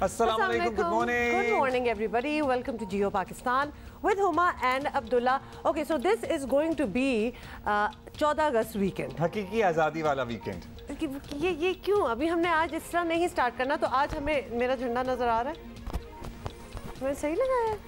Assalamu alaikum. Good morning. Good morning, everybody. Welcome to Geo Pakistan with Huma and Abdullah. Okay, so this is going to be 14 August weekend. हकीकी आज़ादी वाला weekend. ये क्यों? अभी हमने आज इस तरह नहीं स्टार्ट करना, तो आज हमें मेरा झंडा नजर आ रहा है. तुम्हें सही लगा है?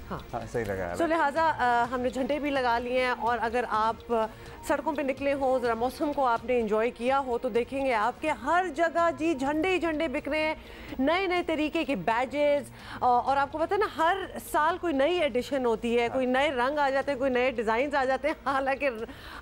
हाँ सही लगा है. तो लिहाजा हमने झंडे भी लगा लिए हैं, और अगर आप सड़कों पे निकले हो, ज़रा मौसम को आपने एंजॉय किया हो, तो देखेंगे आपके हर जगह जी झंडे ही झंडे बिक रहे हैं. नए नए तरीके के बैजेस, और आपको पता है ना, हर साल कोई नई एडिशन होती है, कोई नए रंग आ जाते हैं, कोई नए डिज़ाइन आ जाते हैं. हालांकि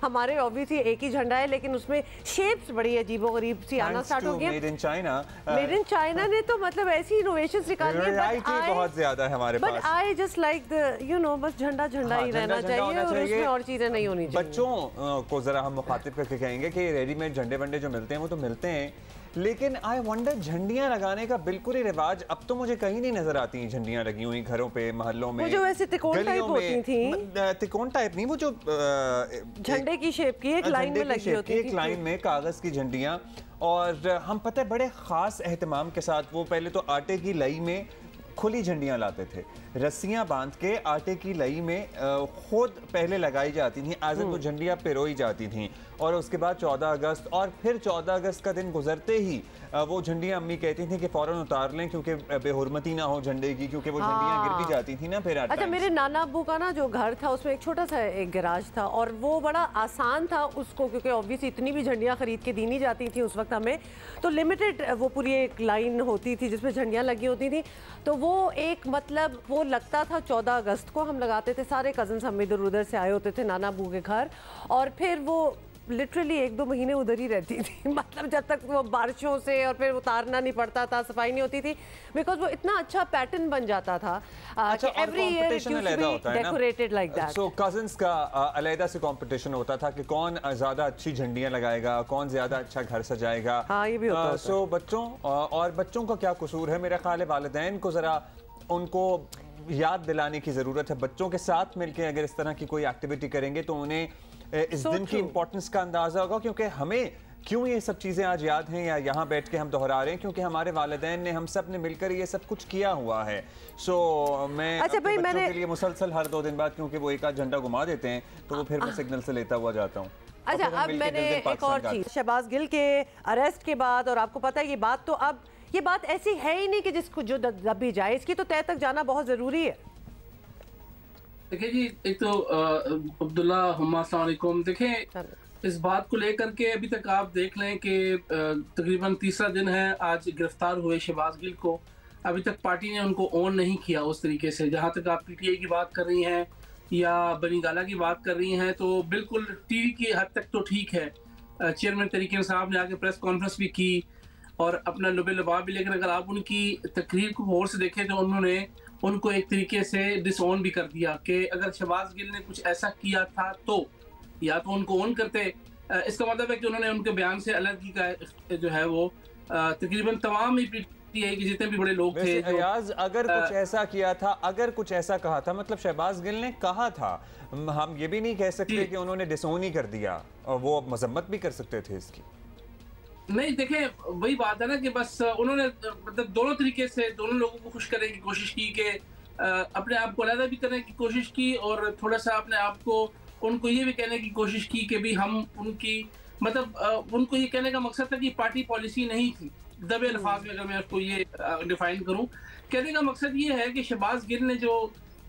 हमारे ऑब्वियसली एक ही झंडा है, लेकिन उसमें शेप्स बड़ी अजीबो गरीब सी आना स्टार्ट हो गई. Made in China. Made in China ने तो मतलब ऐसी इनोवेशंस निकाली है, बहुत ज्यादा है हमारे पास. But I just like the बस झंडा ही रहना चाहिए, और उसमें और चीजें नहीं होनी चाहिए. बच्चों को जरा हम मुखातिब करके कहेंगे कि रेडीमेड झंडे वंडे जो मिलते हैं वो तो मिलते हैं, लेकिन आई वंडर झंडियां लगाने का बिल्कुल ही रिवाज अब तो मुझे कहीं नहीं नजर आती हैं. झंडियां लगी हुई घरों पे, मोहल्लों में, वो जो वैसे तिकोन टाइप होती थी. तिकोन टाइप नहीं, वो जो झंडे की शेप की एक लाइन में लगी होती थी, एक लाइन में कागज की झंडियां. और हम पता है बड़े खास एहतमाम के साथ वो पहले तो आटे की लई में खुली झंडियां लाते थे, रस्सियां बांध के आटे की लई में खुद पहले लगाई जाती थी, आज वो झंडियां पिरोई जाती थी. और उसके बाद 14 अगस्त और फिर 14 अगस्त का दिन गुजरते ही वो झंडियां अम्मी कहती थी कि फौरन उतार लें, क्योंकि बेहुरमती ना हो झंडे की, क्योंकि वो झंडियां गिर भी जाती थी ना फिर. अच्छा, मेरे नाना अब्बू का ना जो घर था उसमें एक छोटा सा एक गैराज था, और वो बड़ा आसान था उसको, क्योंकि ऑब्वियसली इतनी भी झंडियां खरीद के दी नहीं जाती थी उस वक्त हमें, तो लिमिटेड वो पूरी एक लाइन होती थी जिसमें झंडियां लगी होती थी. तो वो एक मतलब वो लगता था 14 अगस्त को हम लगाते थे, सारे कजन्स हम इधर उधर से आए होते थे नाना अब्बू के घर, और फिर वो लिटरली 1-2 महीने उधर ही रहती थी. मतलब जब तक वो बारिशों से, और फिर उतारना नहीं पड़ता था, सफाई नहीं होती थी, बिकॉज वो इतना अच्छा पैटर्न बन जाता था कि every year it used to be decorated like that. So cousins का अलग से कंपटीशन होता था कि कौन ज्यादा अच्छी झंडियां लगाएगा, कौन ज्यादा अच्छा घर सजाएगा. हाँ, ये भी होता है. सो बच्चों और बच्चों का क्या कसूर है? मेरा ख्याल है वालिदैन को जरा उनको याद दिलाने की जरूरत है. बच्चों के साथ मिलकर अगर इस तरह की कोई एक्टिविटी करेंगे तो उन्हें इस दिन की इंपॉर्टेंस का अंदाजा होगा, क्योंकि हमें क्यों ये सब चीजें आज याद हैं या यहाँ बैठ के हम दोहरा रहे हैं, क्योंकि हमारे वालिदैन ने, हम सब ने मिलकर ये सब कुछ किया हुआ है. सो मैं अच्छा भाई, बच्चों के लिए मुसलसल हर 2 दिन बाद, क्योंकि वो एक आध झंडा घुमा देते हैं, तो वो फिर मैं सिग्नल से लेता हुआ जाता हूँ. अच्छा, अब मैंने एक और चीज, शहबाज गिल के अरेस्ट के बाद, और आपको पता है ये बात ऐसी है ही नहीं कि जिसको जो दबी जाए, इसकी तो तय तक जाना बहुत जरूरी है. देखिए जी, एक तो अब्दुल्ला, हुम्मा, अस्सलाम वालेकुम. देखें, इस बात को लेकर के अभी तक आप देख लें कि तकरीबन तीसरा दिन है आज गिरफ्तार हुए शहबाज गिल को. अभी तक पार्टी ने उनको ऑन नहीं किया उस तरीके से. जहाँ तक आप पीटीआई की बात कर रही हैं या बनी गाला की बात कर रही हैं, तो बिल्कुल टीवी की हद तक तो ठीक है. चेयरमैन तरीके साहब ने आके प्रेस कॉन्फ्रेंस भी की और अपना लुबे लबाब भी, लेकिन अगर आप उनकी तकरीर को गौर से देखें तो उन्होंने उनको एक तरीके से डिसऑन भी कर दिया कि अगर शहबाज गिल ने कुछ ऐसा किया था तो या तो उनको ऑन करते. इसका मतलब है कि उन्होंने उनके बयान से अलग का जो है वो तकरीबन तमाम ही पीटीआई के जितने भी बड़े लोग थे, अगर कुछ ऐसा किया था, अगर कुछ ऐसा कहा था, मतलब शहबाज गिल ने कहा था, हम ये भी नहीं कह सकते कि उन्होंने डिसऑन ही कर दिया, और वो मजम्मत भी कर सकते थे इसकी. नहीं, देखें, वही बात है ना कि बस उन्होंने मतलब दोनों तरीके से दोनों लोगों को खुश करने की कोशिश की, कि अपने आप को अलग भी करने की कोशिश की, और थोड़ा सा अपने आप को उनको ये भी कहने की कोशिश की कि भी हम उनकी मतलब उनको ये कहने का मकसद था कि पार्टी पॉलिसी नहीं थी. दबे अल्फाज में अगर मैं उसको ये डिफाइन करूं, कहने का मकसद ये है कि शहबाज गिल ने जो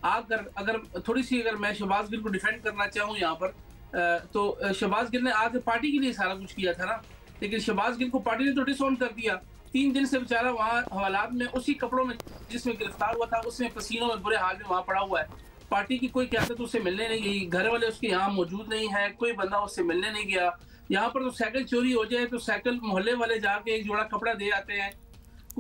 अगर थोड़ी सी अगर मैं शहबाज गिल को डिफेंड करना चाहूँ यहाँ पर, तो शहबाज गिल ने आके पार्टी के लिए सारा कुछ किया था ना, लेकिन शहबाज गिल को पार्टी ने तो डिसऑन कर दिया. 3 दिन से बेचारा वहाँ हवालात में, उसी कपड़ों में जिसमें गिरफ्तार हुआ था, उसमें पसीनों में बुरे हाल में वहाँ पड़ा हुआ है. पार्टी की कोई क़यादत उससे मिलने नहीं गई, घर वाले उसके यहाँ मौजूद नहीं है, कोई बंदा उससे मिलने नहीं गया. यहाँ पर तो साइकिल चोरी हो जाए तो साइकिल मोहल्ले वाले जाके एक जोड़ा कपड़ा दे आते हैं,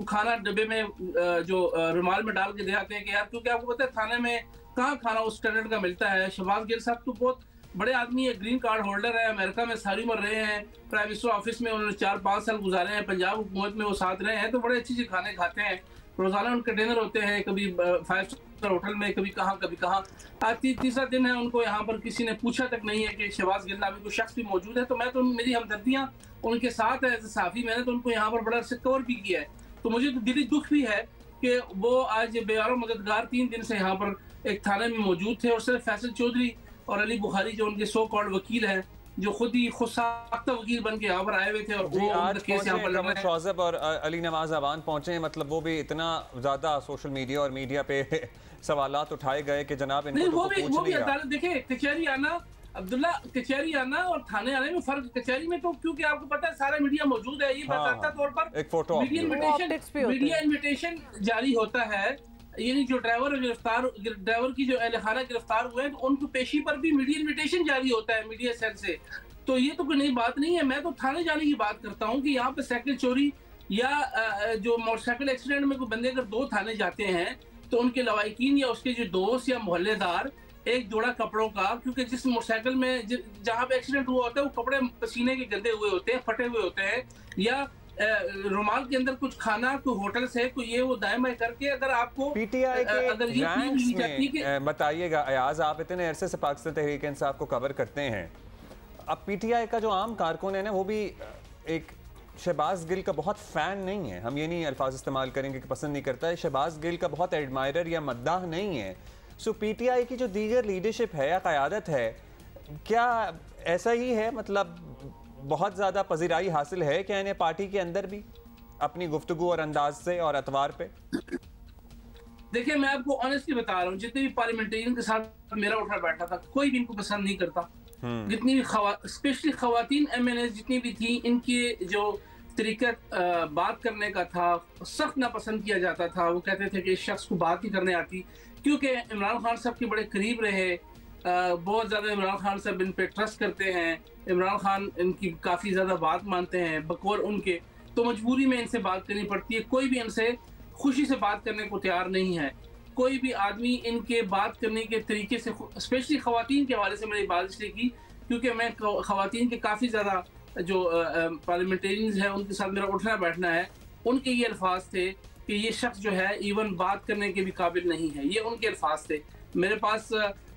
खाना डब्बे में जो रुमाल में डाल के दे आते हैं कि यार, क्योंकि आपको पता है थाने में कहाँ खाना उस स्टैंडर्ड का मिलता है. शहबाज गिल साहब तो बहुत बड़े आदमी है, ग्रीन कार्ड होल्डर है, अमेरिका में सारी उम्र रहे हैं, प्राइम मिनिस्टर ऑफिस में उन्होंने 4-5 साल गुजारे हैं, पंजाब हुकूमत में वो साथ रहे हैं, तो बड़े अच्छे खाने खाते हैं. रोजाना उनके डिनर होते हैं, कभी 5 स्टार होटल में, कभी कहाँ. आज तीसरा दिन है, उनको यहाँ पर किसी ने पूछा तक नहीं है कि शहबाज गिल नामी कोई शख्स भी मौजूद है. तो मैं तो मेरी हमदर्दियाँ उनके साथ है, साफी मैंने तो उनको यहाँ पर बड़ा अर्से कवर भी किया है. तो मुझे तो दिली दुख भी है कि वो आज बेयारो मददगार 3 दिन से यहाँ पर एक थाने में मौजूद थे और सिर्फ फैसल चौधरी और अली बुखारी जो उनके सो कॉल्ड वकील हैं, जो खुद साख्ता वकील बन के यहाँ पर आए हुए थे और वो उनका केस यहाँ पर लड़ रहा है। शौज़ब और अली नवाज अवान पहुंचे, मतलब वो भी इतना ज्यादा सोशल मीडिया और मीडिया पे सवालात उठाए गए कि जनाब इनको वो भी अदालत देखे, कचहरी आना अब्दुल्ला, कचहरी आना और थाने आने में फर्क। कचहरी में तो क्योंकि आपको पता है सारा मीडिया मौजूद है, ये बाकायदा तौर पर एक फोटो मीडिया इन्विटेशन जारी होता है। यानी जो ड्राइवर की जो अहलखाना गिरफ्तार हुए हैं तो उनको पेशी पर भी मीडिया इन्विटेशन जारी होता है मीडिया सेल से। तो ये तो कोई नई बात नहीं है। मैं तो थाने जाने की बात करता हूँ कि यहाँ पे साइकिल चोरी या जो मोटरसाइकिल एक्सीडेंट में कोई बंदे अगर 2 थाने जाते हैं तो उनके लवाकिन या उसके जो दोस्त या मोहल्लेदार एक जोड़ा कपड़ों का, क्योंकि जिस मोटरसाइकिल में जहाँ पे एक्सीडेंट हुआ होता है वो कपड़े पसीने के गंदे हुए होते हैं, फटे हुए होते हैं, या रुमाल के अंदर कुछ खाना, कोई होटल से कोई ये वो दाएं बाएं करके अगर आपको पीटीआई के अगर ये में बताइएगा अयाज, आप इतने अरसे से पाकिस्तान तहरीक इंसाफ को कवर करते हैं, अब पीटीआई का जो आम कारकुन है ना वो भी एक शहबाज गिल का बहुत फ़ैन नहीं है, हम ये नहीं अल्फाज इस्तेमाल करेंगे कि पसंद नहीं करता है, शहबाज गिल का बहुत एडमायरर या मद्दाह नहीं है। सो पीटीआई की जो दीगर लीडरशिप है या क़यादत है, क्या ऐसा ही है, मतलब बहुत ज़्यादा पजीराई हासिल है क्या इन्हें पार्टी के अंदर भी अपनी गुफ्तगू और अंदाज से और अतवार पे? देखिए मैं आपको ऑनेस्टली बता रहा हूँ, जितने भी पार्लियामेंटेरियन के साथ मेरा उठा बैठा था कोई भी इनको पसंद नहीं करता। जितनी भी स्पेशली खवातीन एमएनए जितनी भी थी, इनके जो तरीका बात करने का था सख्त नापसंद किया जाता था। वो कहते थे कि इस शख्स को बात नहीं करने आती, क्योंकि इमरान खान साहब के बड़े करीब रहे, बहुत ज़्यादा इमरान खान साहब इन पे ट्रस्ट करते हैं, इमरान खान इनकी काफ़ी ज़्यादा बात मानते हैं बकौल उनके, तो मजबूरी में इनसे बात करनी पड़ती है। कोई भी इनसे खुशी से बात करने को तैयार नहीं है। कोई भी आदमी इनके बात करने के तरीके से, स्पेशली ख़वातीन के हवाले से मैंने बात इसलिए की क्योंकि मैं ख़वातीन के काफ़ी ज़्यादा जो पार्लियामेंटेरियंस हैं उनके साथ मेरा उठना बैठना है। उनके ये अल्फाज थे कि ये शख्स जो है इवन बात करने के भी काबिल नहीं है, ये उनके अल्फाज थे। मेरे पास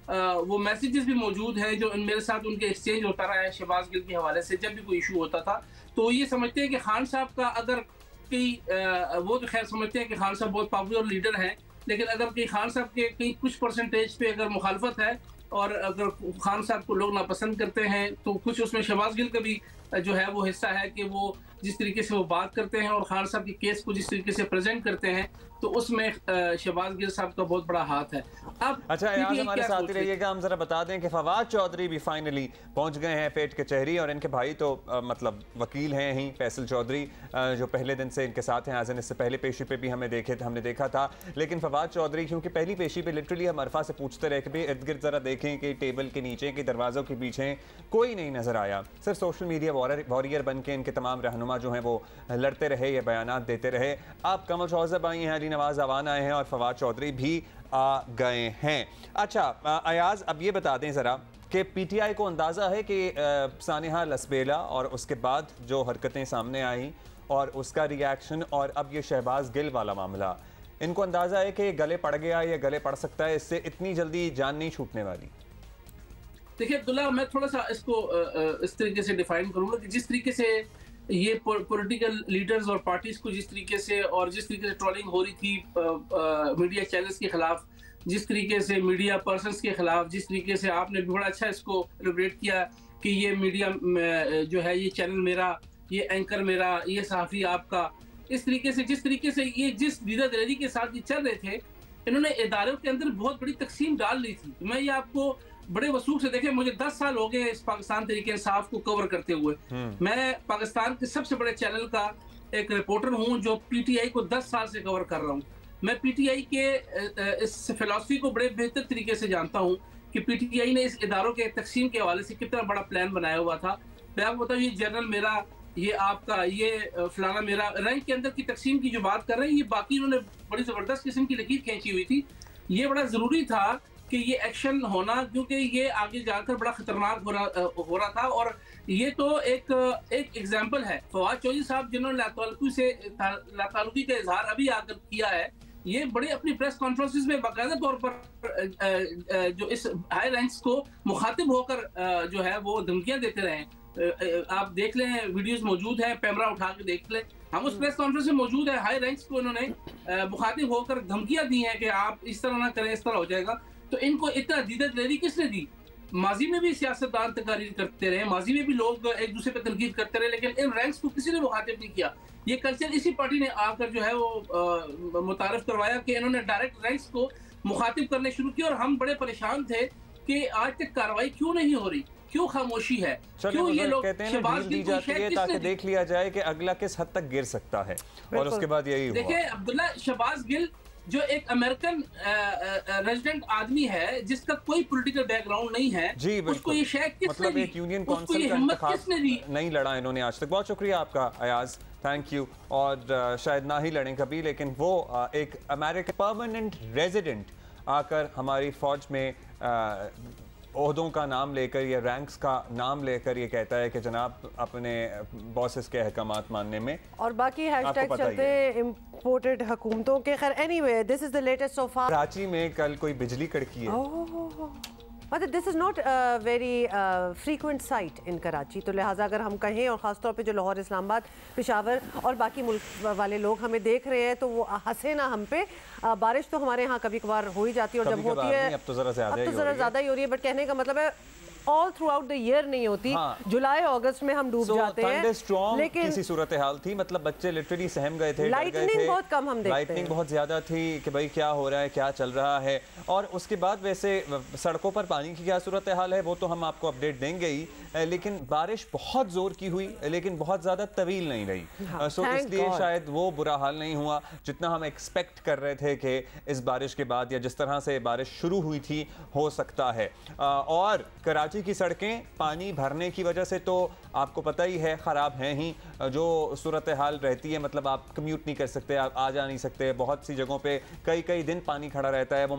वो मैसेजेस भी मौजूद हैं जो मेरे साथ उनके एक्सचेंज होता रहा है शहबाज गिल के हवाले से। जब भी कोई इशू होता था तो ये समझते हैं कि खान साहब का अगर कई वो तो खैर समझते हैं कि खान साहब बहुत पॉपुलर लीडर हैं, लेकिन अगर कहीं खान साहब के कहीं कुछ परसेंटेज पे अगर मुखालफत है और अगर खान साहब को लोग नापसंद करते हैं तो कुछ उसमें शहबाज गिल का भी जो है वो हिस्सा है कि वो जिस तरीके से वो बात करते हैं और खान साहब के केस को जिस तरीके से प्रेजेंट करते हैं तो उसमें शहबाज गिल साहब का बहुत बड़ा हाथ है। अब अच्छा यार हमारे साथ ही रहिएगा, हम जरा बता दें कि फवाद चौधरी भी फाइनली पहुंच गए हैं पेट कचहरी, और इनके भाई तो मतलब वकील हैं ही, फैसल चौधरी जो पहले दिन से इनके साथ हैं, आज इससे पहले पेशी पे भी हमने देखा था। लेकिन फवाद चौधरी क्योंकि पहली पेशी पे लिटरली हम अरफा से पूछते रहे कि भाई इर्द गिर्द जरा देखें कि टेबल के नीचे कि दरवाज़ों के पीछे कोई नहीं नजर आया, सिर्फ सोशल मीडिया वॉरियर बन के इनके तमाम रहनुमा जो हैं वो लड़ते रहे या बयानात देते रहे। अब कमल शौज़ब आई हैं, अली नवाज अवान आए हैं और फवाद चौधरी भी आ गए हैं। अच्छा अयाज, अब ये बता दें ज़रा कि पीटीआई को अंदाज़ा है कि सानिहा लसबेला और उसके बाद जो हरकतें सामने आई और उसका रिएक्शन और अब ये शहबाज गिल वाला मामला, इनको अंदाज़ा है कि गले पड़ गया या गले पड़ सकता है, इससे इतनी जल्दी जान नहीं छूटने वाली? देखिए अब्दुल्ला, मैं थोड़ा सा इसको इस तरीके से डिफाइन करूंगा कि जिस तरीके से ये पॉलिटिकल लीडर्स और पार्टीज को जिस तरीके से ट्रोलिंग हो रही थी मीडिया चैनल्स के खिलाफ, जिस तरीके से मीडिया पर्सन्स के खिलाफ, जिस तरीके से आपने भी बड़ा अच्छा इसको एलिब्रेट किया कि ये मीडिया जो है ये चैनल मेरा, ये एंकर मेरा, ये सहाफ़ी आपका, इस तरीके से जिस तरीके से ये जिस दीदा दलेरी के साथ ये चल रहे थे, इन्होंने इदारों के अंदर बहुत बड़ी तकसीम डाल ली थी। मैं ये आपको बड़े वसूख से देखे, मुझे 10 साल हो गए इस पाकिस्तान तहरीक इंसाफ को कवर करते हुए। मैं पाकिस्तान के सबसे बड़े चैनल का एक रिपोर्टर हूं जो पीटीआई को 10 साल से कवर कर रहा हूं। मैं पीटीआई के इस फिलॉसफी को बड़े बेहतर तरीके से जानता हूं कि पीटीआई ने इस इदारों के तकसीम के हवाले से कितना बड़ा प्लान बनाया हुआ था। मैं आपको बताऊँ, ये जनरल मेरा, ये आपका, ये फलाना मेरा, रैंक के अंदर की तकसीम की जो बात कर रहे हैं, ये बाकी इन्होंने बड़ी ज़बरदस्त किस्म की लकीर खींची हुई थी। ये बड़ा ज़रूरी था कि ये एक्शन होना, क्योंकि ये आगे जाकर बड़ा खतरनाक हो रहा था। और ये तो एक एग्जाम्पल है। फवाद चौधरी साहब जिन्होंने लातालुकी का इजहार अभी आकर किया है, ये बड़े अपनी प्रेस कॉन्फ्रेंसेस में बाकायदा तौर पर जो इस हाई रैंक्स को मुखातिब होकर जो है वो धमकियां देते रहे। आप देख लें, वीडियोस मौजूद हैं, पैमरा उठा के देख लें। हम उस प्रेस कॉन्फ्रेंस में मौजूद है, हाई रैंक्स को इन्होंने मुखातिब होकर धमकियां दी हैं कि आप इस तरह ना करें, इस तरह हो जाएगा। तो इनको इतना दीदत दे दी किसने दी? माजी में भी सियासतदान तकारीर करते रहे, माजी में भी लोग एक दूसरे पर तनकीद करते रहे, लेकिन इन रैंक्स को किसी ने मुखातिब नहीं किया। ये कल्चर इसी पार्टी ने आकर जो है वो मुतारफ करवाया कि इन्होंने डायरेक्ट रैंक्स को मुखातिब करने शुरू किया, और हम बड़े परेशान थे कि आज तक कार्रवाई क्यों नहीं हो रही, क्यों खामोशी है, क्यों ये लोग कहते हैं ना ढील दी जाती है ताकि देख लिया जाए कि अगला किस हद तक गिर सकता है, और उसके बाद यही हुआ। देखिए अब्दुल्ला शहबाज गिल जो एक अमेरिकन रेजिडेंट आदमी है जिसका कोई पॉलिटिकल बैकग्राउंड नहीं है, जी उसको ये शायद किसने मतलब एक यूनियन काउंसिल का इंतखाब नहीं लड़ा इन्होंने आज तक। बहुत शुक्रिया आपका अयाज, थैंक यू। और शायद ना ही लड़ें कभी, लेकिन वो एक अमेरिकन परमानेंट रेजिडेंट आकर हमारी फौज में ओहदों का नाम लेकर या रैंक्स का नाम लेकर ये कहता है कि जनाब अपने बॉसेस के अहकामात मानने में, और बाकी हैशटैग चलते हैं इम्पोर्टेड हुकूमतों के। खैर anyway, this is the latest so far. Karachi में कल कोई बिजली कड़की है, मतलब this is not very frequent sight in Karachi, तो लिहाजा अगर हम कहें, और ख़ासतौर पे जो लाहौर, इस्लामाबाद, पेशावर और बाकी मुल्क वाले लोग हमें देख रहे हैं तो वो हंसे ना हम पे। बारिश तो हमारे यहाँ कभी कभार हो ही जाती है, और जब होती है अब तो ज़रा ज़्यादा ही हो रही है, बट कहने का मतलब है all through out the year नहीं होती। हाँ। जुलाई अगस्त में हम डूब जाते हैं, लेकिन किसी सूरत हाल थी, मतलब बच्चे लिटरली सहम गए थे, लाइटनिंग बहुत कम हम देखते हैं, लाइटनिंग बहुत ज्यादा थी कि भाई क्या हो रहा है, क्या चल रहा है। और उसके बाद वैसे सड़कों पर पानी की क्या सूरत हाल है वो तो हम आपको अपडेट देंगे ही, लेकिन बारिश बहुत जोर की हुई, लेकिन बहुत ज्यादा तवील नहीं रही। हाँ, सो इसलिए शायद वो बुरा हाल नहीं हुआ जितना हम एक्सपेक्ट कर रहे थे कि इस बारिश के बाद या जिस तरह से बारिश शुरू हुई थी हो सकता है। और कराची की सड़कें पानी भरने की वजह से तो आपको पता ही है ख़राब हैं ही, जो सूरत हाल रहती है, मतलब आप कम्यूट नहीं कर सकते, आप आ जा नहीं सकते, बहुत सी जगहों पे कई कई दिन पानी खड़ा रहता है, वो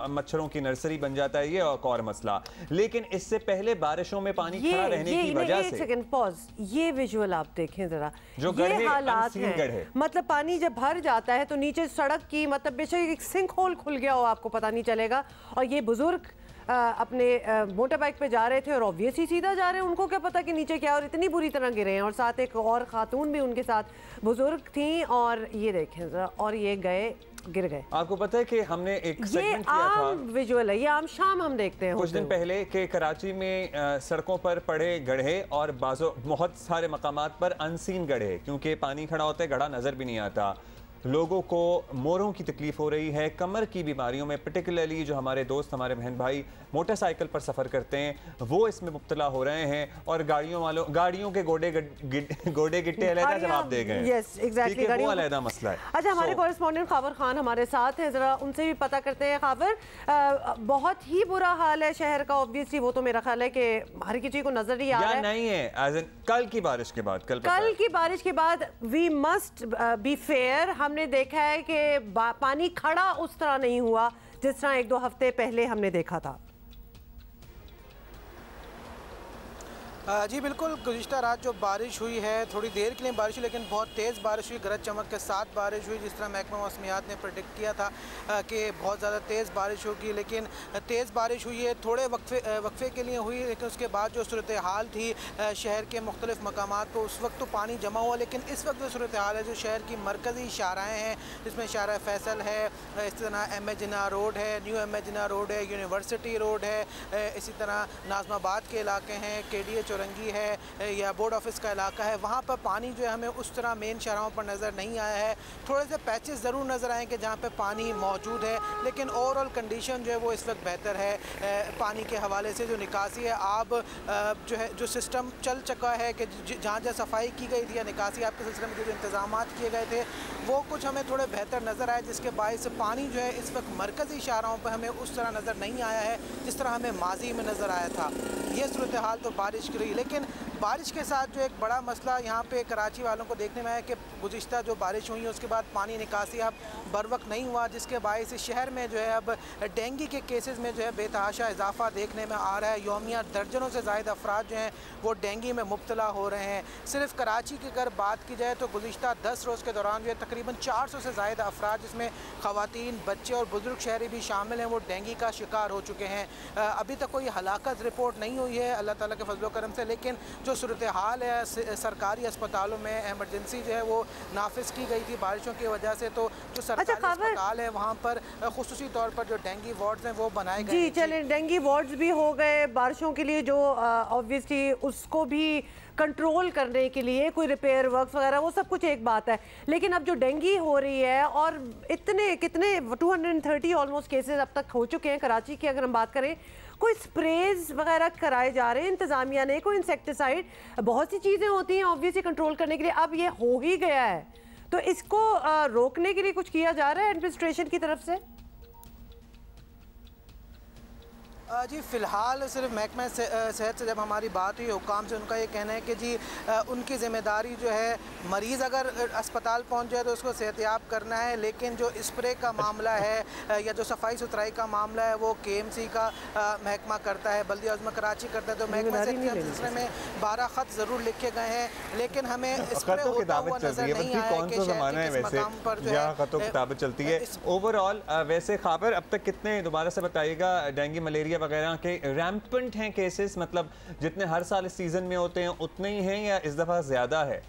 मच्छरों की नर्सरी बन जाता है, ये एक और मसला। लेकिन इससे पहले बारिशों में पानी खड़ा रहने की वजह से, सेकंड पॉज, ये विजुअल आप देखें जरा, जो ये हालात हैं, मतलब पानी जब भर जाता है तो नीचे सड़क की, मतलब बेशक एक सिंक होल खुल गया हो आपको पता नहीं चलेगा, और ये बुजुर्ग अपने मोटर बाइक पे जा रहे थे और ऑब्वियसली सीधा जा रहे हैं, उनको क्या पता कि नीचे क्या, और इतनी बुरी तरह गिरे हैं, और साथ एक और खातून भी उनके साथ बुजुर्ग थी, और ये देखें जरा, और ये गिर गए। आपको पता है कि हमने एक सेगमेंट किया था, विजुअल है ये, आम शाम हम देखते हैं कुछ दिन पहले कि कराची में सड़कों पर पड़े गड्ढे और बहुत सारे मकामात पर अनसीन गड्ढे, क्योंकि पानी खड़ा होता है, गड्ढा नजर भी नहीं आता। लोगों को मोरों की तकलीफ हो रही है, कमर की बीमारियों में, पर्टिकुलरली जो हमारे दोस्त, हमारे बहन भाई मोटरसाइकिल पर सफ़र करते हैं वो इसमें मुब्तला हो रहे हैं, और गाड़ियों के गोडे गिट्टे अलहदा जवाब दे गए। यस एग्जैक्टली, वो अलहदा मसला है। अच्छा, हमारे कॉरेस्पॉन्डेंट खावर खान हमारे साथ हैं, जरा उनसे भी पता करते हैं। खावर, बहुत ही बुरा हाल है शहर का, ऑब्वियसली वो तो मेरा ख्याल है कि हर किसी को नजर ही आ रहा है। नहीं है, एज इन कल की बारिश के बाद, कल की बारिश के बाद वी मस्ट बी फेयर, हमने देखा है कि पानी खड़ा उस तरह नहीं हुआ जिस तरह एक दो हफ्ते पहले हमने देखा था। जी बिल्कुल, गुज़िश्ता रात जो बारिश हुई है, थोड़ी देर के लिए बारिश हुई, लेकिन बहुत तेज़ बारिश हुई, गरज चमक के साथ बारिश हुई, जिस तरह महकमा मौसमियात ने प्रेडिक्ट किया था कि बहुत ज़्यादा तेज़ बारिश होगी, लेकिन तेज़ बारिश हुई है, थोड़े वक्फे के लिए हुई, लेकिन उसके बाद जो सूरत हाल थी शहर के मुख्तलिफ मकामात पर, उस वक्त तो पानी जमा हुआ, लेकिन इस वक्त जो सूरत हाल है, जो शहर की मरकज़ी शाराएँ हैं, जिसमें शारा फैसल है, इस तरह एम ए जिन्ना रोड है, new M A Jinnah road है, यूनिवर्सिटी रोड है, इसी तरह नाज़माबाद के इलाके हैं, KDA चौरंगी है, या बोर्ड ऑफिस का इलाका है, वहाँ पर पानी जो है हमें उस तरह मेन शहरों पर नज़र नहीं आया है। थोड़े से पैचेस ज़रूर नज़र आए कि जहाँ पे पानी मौजूद है, लेकिन ओवरऑल कंडीशन जो है वो इस वक्त बेहतर है। पानी के हवाले से जो निकासी है, आब जो है जो सिस्टम चल चुका है कि जहाँ जहाँ सफाई की गई थी या निकासी आपके सिलसिले में जो इंतजाम किए गए थे वो कुछ हमें थोड़े बेहतर नज़र आए, जिसके बायस पानी जो है इस वक्त मरकज़ी शाहराहों पर हमें उस तरह नज़र नहीं आया है जिस तरह हमें माजी में नज़र आया था। ये सूरत हाल तो बारिश की रही, लेकिन बारिश के साथ जो एक बड़ा मसला यहाँ पे कराची वालों को देखने में आया कि गुज़िश्ता जो बारिश हुई है उसके बाद पानी निकासी अब बर वक्त नहीं हुआ, जिसके बायस शहर में जो है अब डेंगू के केसेस में जो है बेतहाशा इजाफा देखने में आ रहा है। यौमिया दर्जनों से ज़ायद अफराद जो हैं वो डेंगू में मुब्तला हो रहे हैं। सिर्फ कराची की अगर बात की जाए तो गुज़िश्ता 10 रोज़ के दौरान जो है तकरीबन 400 से ज़ायद अफराद, जिसमें ख़वातीन, बच्चे और बुजुर्ग शहरी भी शामिल हैं, वो डेंगू का शिकार हो चुके हैं। अभी तक कोई हलाकत रिपोर्ट नहीं हुई है अल्लाह ताला के फजलो करम से, लेकिन जो जो सूरत हाल है सरकारी अस्पतालों में एमरजेंसी जो है वो नाफिज की गई थी बारिशों की वजह से, तो जो सरकारी अस्पताल है वहाँ पर खुसूसी तौर पर जो डेंगू वार्ड्स हैं वो बनाए गए। जी चलें, डेंगू वार्ड्स भी हो गए बारिशों के लिए, जो ऑब्वियसली उसको भी कंट्रोल करने के लिए कोई रिपेयर वर्क्स वगैरह वो सब कुछ एक बात है, लेकिन अब जो डेंगू हो रही है और इतने कितने 230 ऑलमोस्ट केसेस अब तक हो चुके हैं कराची की, अगर हम बात करें कोई स्प्रेज वगैरह कराए जा रहे हैं इंतज़ामिया ने, कोई इंसेक्टिसाइड, बहुत सी चीज़ें होती हैं ऑब्वियसली कंट्रोल करने के लिए, अब ये हो ही गया है तो इसको रोकने के लिए कुछ किया जा रहा है एडमिनिस्ट्रेशन की तरफ से? जी फ़िलहाल सिर्फ महकमा सेहत से जब हमारी बात हुई हुकाम से, उनका ये कहना है कि जी उनकी ज़िम्मेदारी जो है मरीज़ अगर अस्पताल पहुंच जाए तो उसको सेहतयाब करना है, लेकिन जो स्प्रे का मामला है या जो सफाई सुथराई का मामला है वो KMC का महकमा करता है, बल्दिया उज़्मा कराची करता है। तो महकमा सेहत के सिलसिले में 12 ख़त ज़रूर लिखे गए हैं, लेकिन हमें स्प्रे होता हुआ नज़र नहीं आया कि शहर के किस मकाम पर जो है किताबत चलती है। ओवरऑल वैसे खबर अब तक कितने, दोबारा से बताइएगा, डेंगू मलेरिया वगैरह के रैम्पेंट हैं केसेस, मतलब जितने हर साल इस सीजन में होते हैं उतने ही हैं या इस दफा ज्यादा है?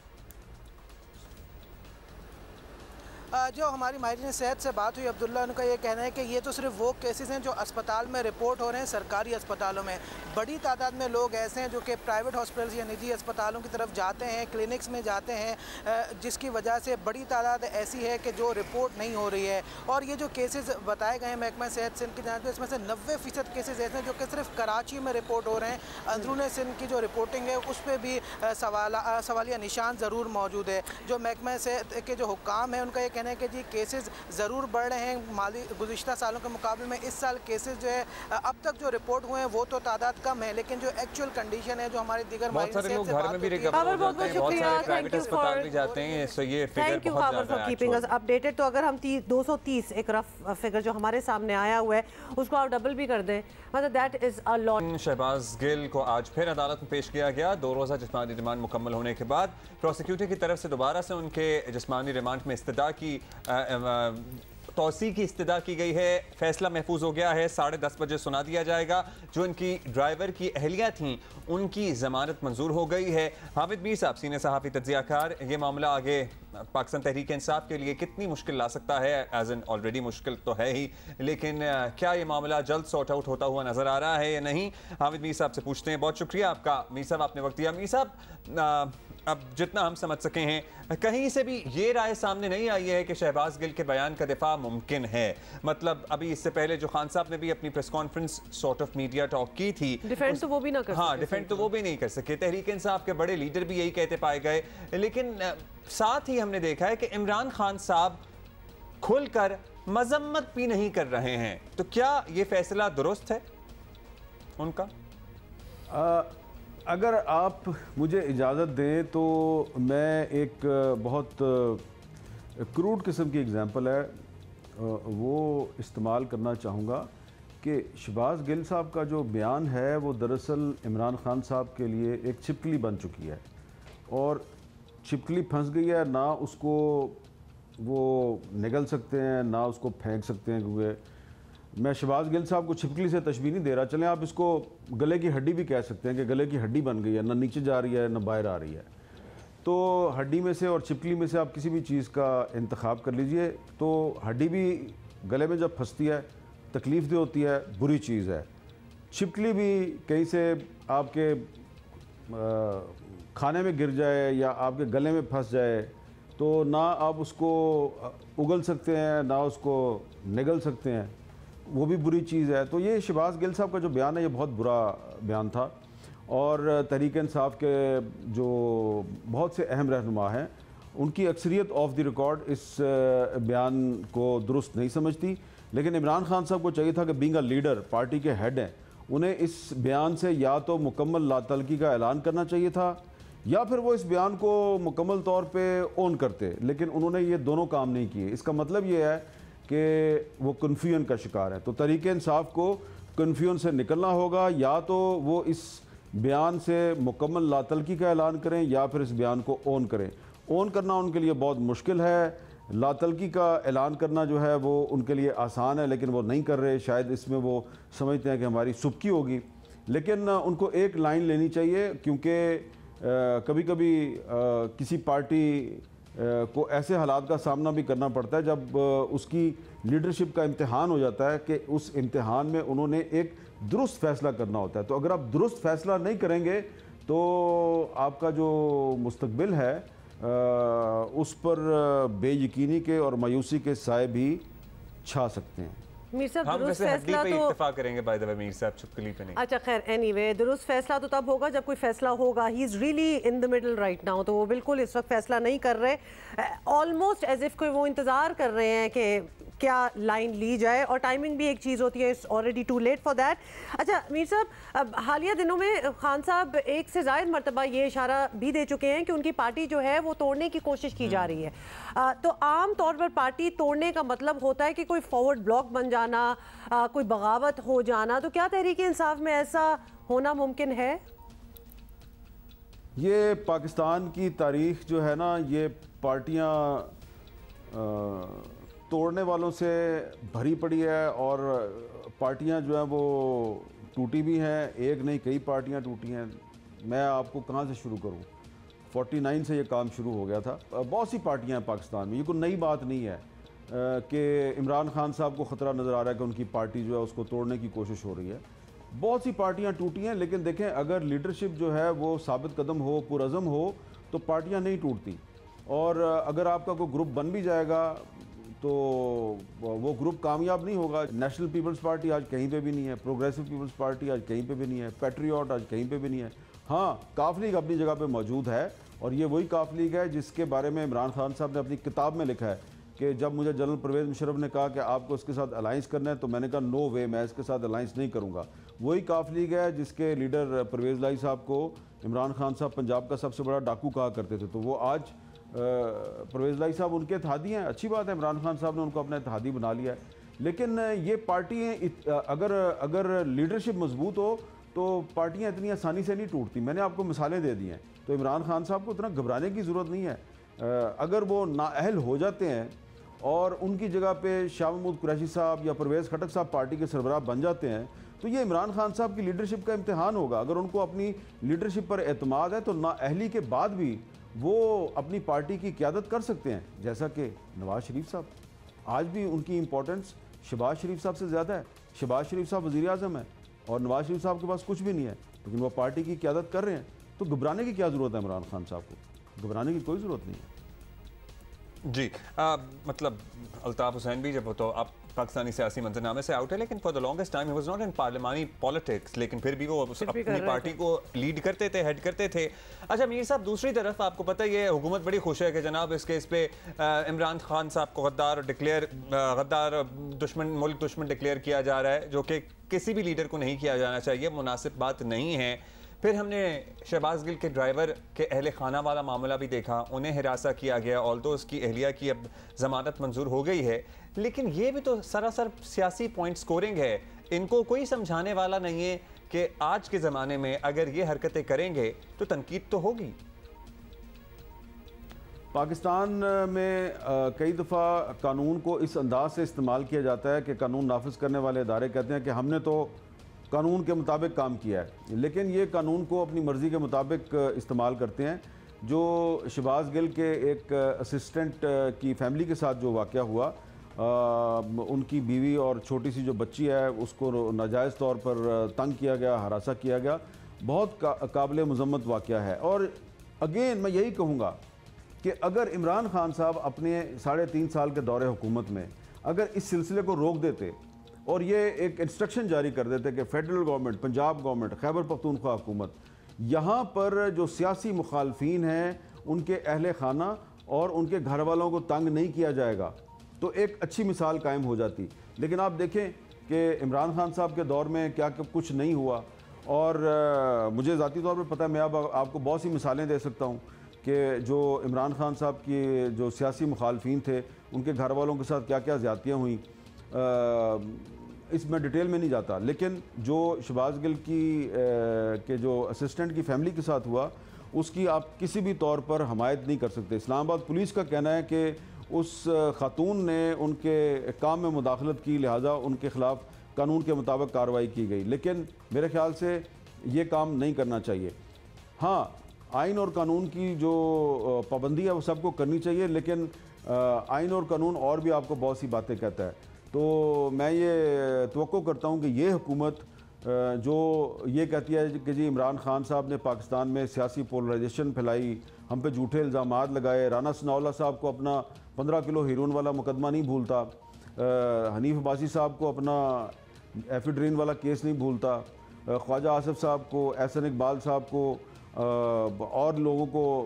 जो हमारी माहिरीन सेहत से बात हुई अब्दुल्ला, उनका ये कहना है कि ये तो सिर्फ वो केसेस हैं जो अस्पताल में रिपोर्ट हो रहे हैं सरकारी अस्पतालों में। बड़ी तादाद में लोग ऐसे हैं जो कि प्राइवेट हॉस्पिटल्स या निजी अस्पतालों की तरफ जाते हैं, क्लिनिक्स में जाते हैं, जिसकी वजह से बड़ी तादाद ऐसी है कि जो रिपोर्ट नहीं हो रही है। और ये जो केसेस बताए गए हैं महकमा सेहत सिंध की जांच में, इसमें से 90% केसेस ऐसे हैं जो कि सिर्फ कराची में रिपोर्ट हो रहे हैं। अंदरून सिंध की जो रिपोर्टिंग है उस पर भी सवालिया निशान ज़रूर मौजूद है। जो महकमा सेहत के जो हुकाम है उनका ये है कि जी केसेस ज़रूर बढ़ रहे हैं माली गुज़िश्ता सालों के मुकाबले में। इस साल केसेस जो है अब तक जो रिपोर्ट हुए हैं वो तो तादाद कम है, लेकिन जो एक्चुअल कंडीशन है जो हमारे दीगर बहुत सारे लोग घर में भी रिकवर हो जाते हैं, बहुत सारे प्राइवेट अस्पताल भी जाते हैं, सो ये फिगर बहुत ज़्यादा है। Keeping us updated. तो अगर हम 230 एक रफ फिगर जो हमारे सामने आया हुआ है उसको आप डबल भी कर दें, मतलब that is a lot. Shahbaz Gill को आज फिर अदालत में पेश किया गया। 2 रोज़ा जिस्मानी रिमांड मुकम्मल होने के बाद प्रोसिक्यूटर की तरफ से दोबारा से उनके जिस्मानी रिमांड में इस्तदा की तौसी की इस्तदा की गई है। फैसला महफूज हो गया है, 10:30 बजे सुना दिया जाएगा। जो इनकी ड्राइवर की अहलिया थी उनकी जमानत मंजूर हो गई है। हामिद मीर साहब, सीनियर सहाफ़ी तज्ज़ियाकार, ये मामला आगे पाकिस्तान तहरीक इंसाफ के लिए कितनी मुश्किल ला सकता है? एज एन ऑलरेडी मुश्किल तो है ही, लेकिन क्या ये मामला जल्द सॉर्ट आउट होता हुआ नज़र आ रहा है या नहीं? हामिद मीर साहब से पूछते हैं। बहुत शुक्रिया आपका मीर साहब, आपने वक्त दिया। मीर साहब, अब जितना हम समझ सके हैं कहीं से भी ये राय सामने नहीं आई है कि शहबाज गिल के बयान का दिफा मुमकिन है। मतलब अभी इससे पहले जो खान साहब ने भी अपनी press conference sort of media talk की थी, डिफेंड तो वो भी ना कर हाँ, डिफेंड तो वो भी नहीं कर सके। तहरीक इंसाफ के बड़े लीडर भी यही कहते पाए गए, लेकिन साथ ही हमने देखा है कि इमरान खान साहब खुलकर मजम्मत भी नहीं कर रहे हैं। तो क्या ये फैसला दुरुस्त है उनका? अगर आप मुझे इजाज़त दें तो मैं एक बहुत क्रूड किस्म की एग्ज़ाम्पल है वो इस्तेमाल करना चाहूँगा कि शहबाज गिल साहब का जो बयान है वो दरअसल इमरान खान साहब के लिए एक छिपकली बन चुकी है, और छिपकली फंस गई है, ना उसको वो निगल सकते हैं ना उसको फेंक सकते हैं। क्योंकि मैं शहबाज गिल साहब को छिपकली से तशबीह नहीं दे रहा, चलें आप इसको गले की हड्डी भी कह सकते हैं कि गले की हड्डी बन गई है, ना नीचे जा रही है ना बाहर आ रही है। तो हड्डी में से और छिपकली में से आप किसी भी चीज़ का इंतखाब कर लीजिए। तो हड्डी भी गले में जब फंसती है तकलीफ़ दे होती है, बुरी चीज़ है। छिपकली भी कहीं से आपके खाने में गिर जाए या आपके गले में फंस जाए तो ना आप उसको उगल सकते हैं ना उसको निगल सकते हैं, वो भी बुरी चीज़ है। तो ये शहबाज गिल साहब का जो बयान है ये बहुत बुरा बयान था, और तहरीक इंसाफ के जो बहुत से अहम रहनुमा हैं उनकी अक्सरियत ऑफ द रिकॉर्ड इस बयान को दुरुस्त नहीं समझती। लेकिन इमरान खान साहब को चाहिए था कि बीइंग अ लीडर, पार्टी के हेड हैं, उन्हें इस बयान से या तो मुकम्मल लातलकी का ऐलान करना चाहिए था या फिर वो इस बयान को मुकम्मल तौर पे ओन करते, लेकिन उन्होंने ये दोनों काम नहीं किए। इसका मतलब ये है कि वो कन्फ्यूजन का शिकार है। तो तहरीक इंसाफ को कन्फ्यूजन से निकलना होगा, या तो वो इस बयान से मुकम्मल लातलकी का ऐलान करें या फिर इस बयान को ओन करें। ओन करना उनके लिए बहुत मुश्किल है, लातलकी का ऐलान करना जो है वो उनके लिए आसान है, लेकिन वो नहीं कर रहे। शायद इसमें वो समझते हैं कि हमारी सुबकी होगी, लेकिन उनको एक लाइन लेनी चाहिए, क्योंकि कभी कभी किसी पार्टी को ऐसे हालात का सामना भी करना पड़ता है जब उसकी लीडरशिप का इम्तिहान हो जाता है कि उस इम्तिहान में उन्होंने एक दुरुस्त फैसला करना होता है। तो अगर आप दुरुस्त फैसला नहीं करेंगे तो आपका जो मुस्तकबिल है उस पर बेयकीनी के और मायूसी के साए भी छा सकते हैं। मीर साहब हम दुरुस्त वैसे हड्डी फैसला पे तो इत्तेफाक करेंगे बाय द वे मीर साहब, चुटकुली पे नहीं। अच्छा खैर एनीवे दुरुस्त फैसला तो तब होगा जब कोई फैसला होगा। He is really in the middle right now, तो वो बिल्कुल इस वक्त फैसला नहीं कर रहे, ऑलमोस्ट एज इफ कोई वो इंतज़ार कर रहे हैं कि क्या लाइन ली जाए, और टाइमिंग भी एक चीज़ होती है, it's already too late for that. अच्छा मीर साहब, अब हालिया दिनों में खान साहब एक से ज़ायद मरतबा ये इशारा भी दे चुके हैं कि उनकी पार्टी जो है वो तोड़ने की कोशिश की जा रही है। तो आम तौर पर पार्टी तोड़ने का मतलब होता है कि कोई फॉरवर्ड ब्लॉक बन जाना, कोई बगावत हो जाना। तो क्या तहरीक इंसाफ में ऐसा होना मुमकिन है? ये पाकिस्तान की तारीख जो है ना, ये पार्टियां तोड़ने वालों से भरी पड़ी है, और पार्टियां जो हैं वो टूटी भी हैं, एक नहीं कई पार्टियां टूटी हैं। मैं आपको कहां से शुरू करूं? 49 से ये काम शुरू हो गया था। बहुत सी पार्टियां हैं पाकिस्तान में, ये कोई नई बात नहीं है कि इमरान खान साहब को ख़तरा नज़र आ रहा है कि उनकी पार्टी जो है उसको तोड़ने की कोशिश हो रही है। बहुत सी पार्टियां टूटी हैं, लेकिन देखें अगर लीडरशिप जो है वो साबित कदम हो, पुरअज़म हो, तो पार्टियां नहीं टूटती। और अगर आपका कोई ग्रुप बन भी जाएगा तो वो ग्रुप कामयाब नहीं होगा। नेशनल पीपल्स पार्टी आज कहीं पे भी नहीं है, प्रोग्रेसिव पीपल्स पार्टी आज कहीं पे भी नहीं है, पैट्रियट आज कहीं पे भी नहीं है। हाँ, काफ लीग अपनी जगह पे मौजूद है, और ये वही काफ लीग है जिसके बारे में इमरान खान साहब ने अपनी किताब में लिखा है कि जब मुझे जनरल परवेज़ मुशर्रफ ने कहा कि आपको इसके साथ अलाइंस करना है, तो मैंने कहा नो वे, मैं इसके साथ अलाइंस नहीं करूँगा। वही काफ लीग है जिसके लीडर परवेज़ लाई साहब को इमरान खान साहब पंजाब का सबसे बड़ा डाकू कहा करते थे। तो वो आज परवेज़ लाई साहब उनके इत्तेहादी हैं, अच्छी बात है, इमरान खान साहब ने उनको अपना इत्तेहादी बना लिया है। लेकिन ये पार्टियाँ अगर लीडरशिप मजबूत हो तो पार्टियाँ इतनी आसानी से नहीं टूटती। मैंने आपको मिसालें दे दी हैं, तो इमरान खान साहब को इतना घबराने की ज़रूरत नहीं है। अगर वो नाअहल हो जाते हैं और उनकी जगह पे शाह महमूद कुरैशी साहब या परवेज़ खटक साहब पार्टी के सरबराह बन जाते हैं, तो ये इमरान खान साहब की लीडरशिप का इम्तिहान होगा। अगर उनको अपनी लीडरशिप पर एतमाद है तो नाअहली के बाद भी वो अपनी पार्टी की क़यादत कर सकते हैं, जैसा कि नवाज़ शरीफ साहब। आज भी उनकी इम्पोर्टेंस शहबाज शरीफ साहब से ज़्यादा है। शहबाज शरीफ साहब वज़ीर आज़म है और नवाज़ शरीफ साहब के पास कुछ भी नहीं है, लेकिन वो पार्टी की क़यादत कर रहे हैं। तो घबराने की क्या ज़रूरत है इमरान खान साहब को? घबराने की कोई ज़रूरत नहीं है जी। मतलब अल्ताफ़ हुसैन भी जब तो आप पाकिस्तानी सियासी मंजरनामे से आउट है, लेकिन for the longest time he was not in parliamentary politics, लेकिन फिर भी वो अपनी पार्टी को लीड करते थे, हेड करते थे। अच्छा मीर साहब, दूसरी तरफ आपको पता है ये हुकूमत बड़ी खुश है कि जनाब इस केस पे इमरान खान साहब को गद्दार दुश्मन, मुल्क दुश्मन डिक्लेयर किया जा रहा है, जो कि किसी भी लीडर को नहीं किया जाना चाहिए, मुनासिब बात नहीं है। फिर हमने शहबाज गिल के ड्राइवर के अहले खाना वाला मामला भी देखा, उन्हें हिरासा किया गया, ऑल्दो उसकी अहलिया की अब ज़मानत मंजूर हो गई है, लेकिन ये भी तो सरासर सियासी पॉइंट स्कोरिंग है। इनको कोई समझाने वाला नहीं है कि आज के ज़माने में अगर ये हरकतें करेंगे तो तनकीद तो होगी। पाकिस्तान में कई दफ़ा कानून को इस अंदाज से इस्तेमाल किया जाता है कि कानून नाफिज करने वाले इदारे कहते हैं कि हमने तो कानून के मुताबिक काम किया है, लेकिन ये कानून को अपनी मर्ज़ी के मुताबिक इस्तेमाल करते हैं। जो शहबाज गिल के एक असिस्टेंट की फैमिली के साथ जो वाक़या हुआ, उनकी बीवी और छोटी सी जो बच्ची है उसको नाजायज़ तौर पर तंग किया गया, हरासा किया गया, बहुत काबिल मज़म्मत वाक़या है। और अगेन मैं यही कहूँगा कि अगर इमरान खान साहब अपने 3.5 साल के दौरे हुकूमत में अगर इस सिलसिले को रोक देते और ये एक इंस्ट्रक्शन जारी कर देते कि federal government, Punjab government, Khyber Pakhtunkhwa हुकूमत, यहाँ पर जो सियासी मुखालफीन हैं उनके अहले खाना और उनके घर वालों को तंग नहीं किया जाएगा, तो एक अच्छी मिसाल कायम हो जाती। लेकिन आप देखें कि इमरान खान साहब के दौर में क्या कुछ नहीं हुआ। और मुझे ज़ाती तौर पर पता है, मैं अब आपको बहुत सी मिसालें दे सकता हूँ कि जो इमरान खान साहब की जो सियासी मुखालफीन थे उनके घर वालों के साथ क्या क्या ज़्यादतियाँ हुई, इसमें डिटेल में नहीं जाता। लेकिन जो शहबाज गिल के जो असिस्टेंट की फैमिली के साथ हुआ उसकी आप किसी भी तौर पर हमायत नहीं कर सकते। इस्लामाबाद पुलिस का कहना है कि उस खातून ने उनके काम में मुदाखलत की, लिहाजा उनके ख़िलाफ़ कानून के मुताबिक कार्रवाई की गई, लेकिन मेरे ख्याल से ये काम नहीं करना चाहिए। हाँ, आइन और कानून की जो पाबंदी है वो सबको करनी चाहिए, लेकिन आइन और कानून और भी आपको बहुत सी बातें कहता है। तो मैं ये तवक्को करता हूँ कि ये हुकूमत जो ये कहती है कि जी इमरान खान साहब ने पाकिस्तान में सियासी पोलराइजेशन फैलाई, हम पे झूठे इल्ज़ामात लगाए, राना सनाउल्लाह साहब को अपना 15 किलो हीरोइन वाला मुकदमा नहीं भूलता, हनीफ अब्बासी साहब को अपना एफिड्रीन वाला केस नहीं भूलता, ख्वाजा आसिफ साहब को, एहसन इकबाल साहब को और लोगों को,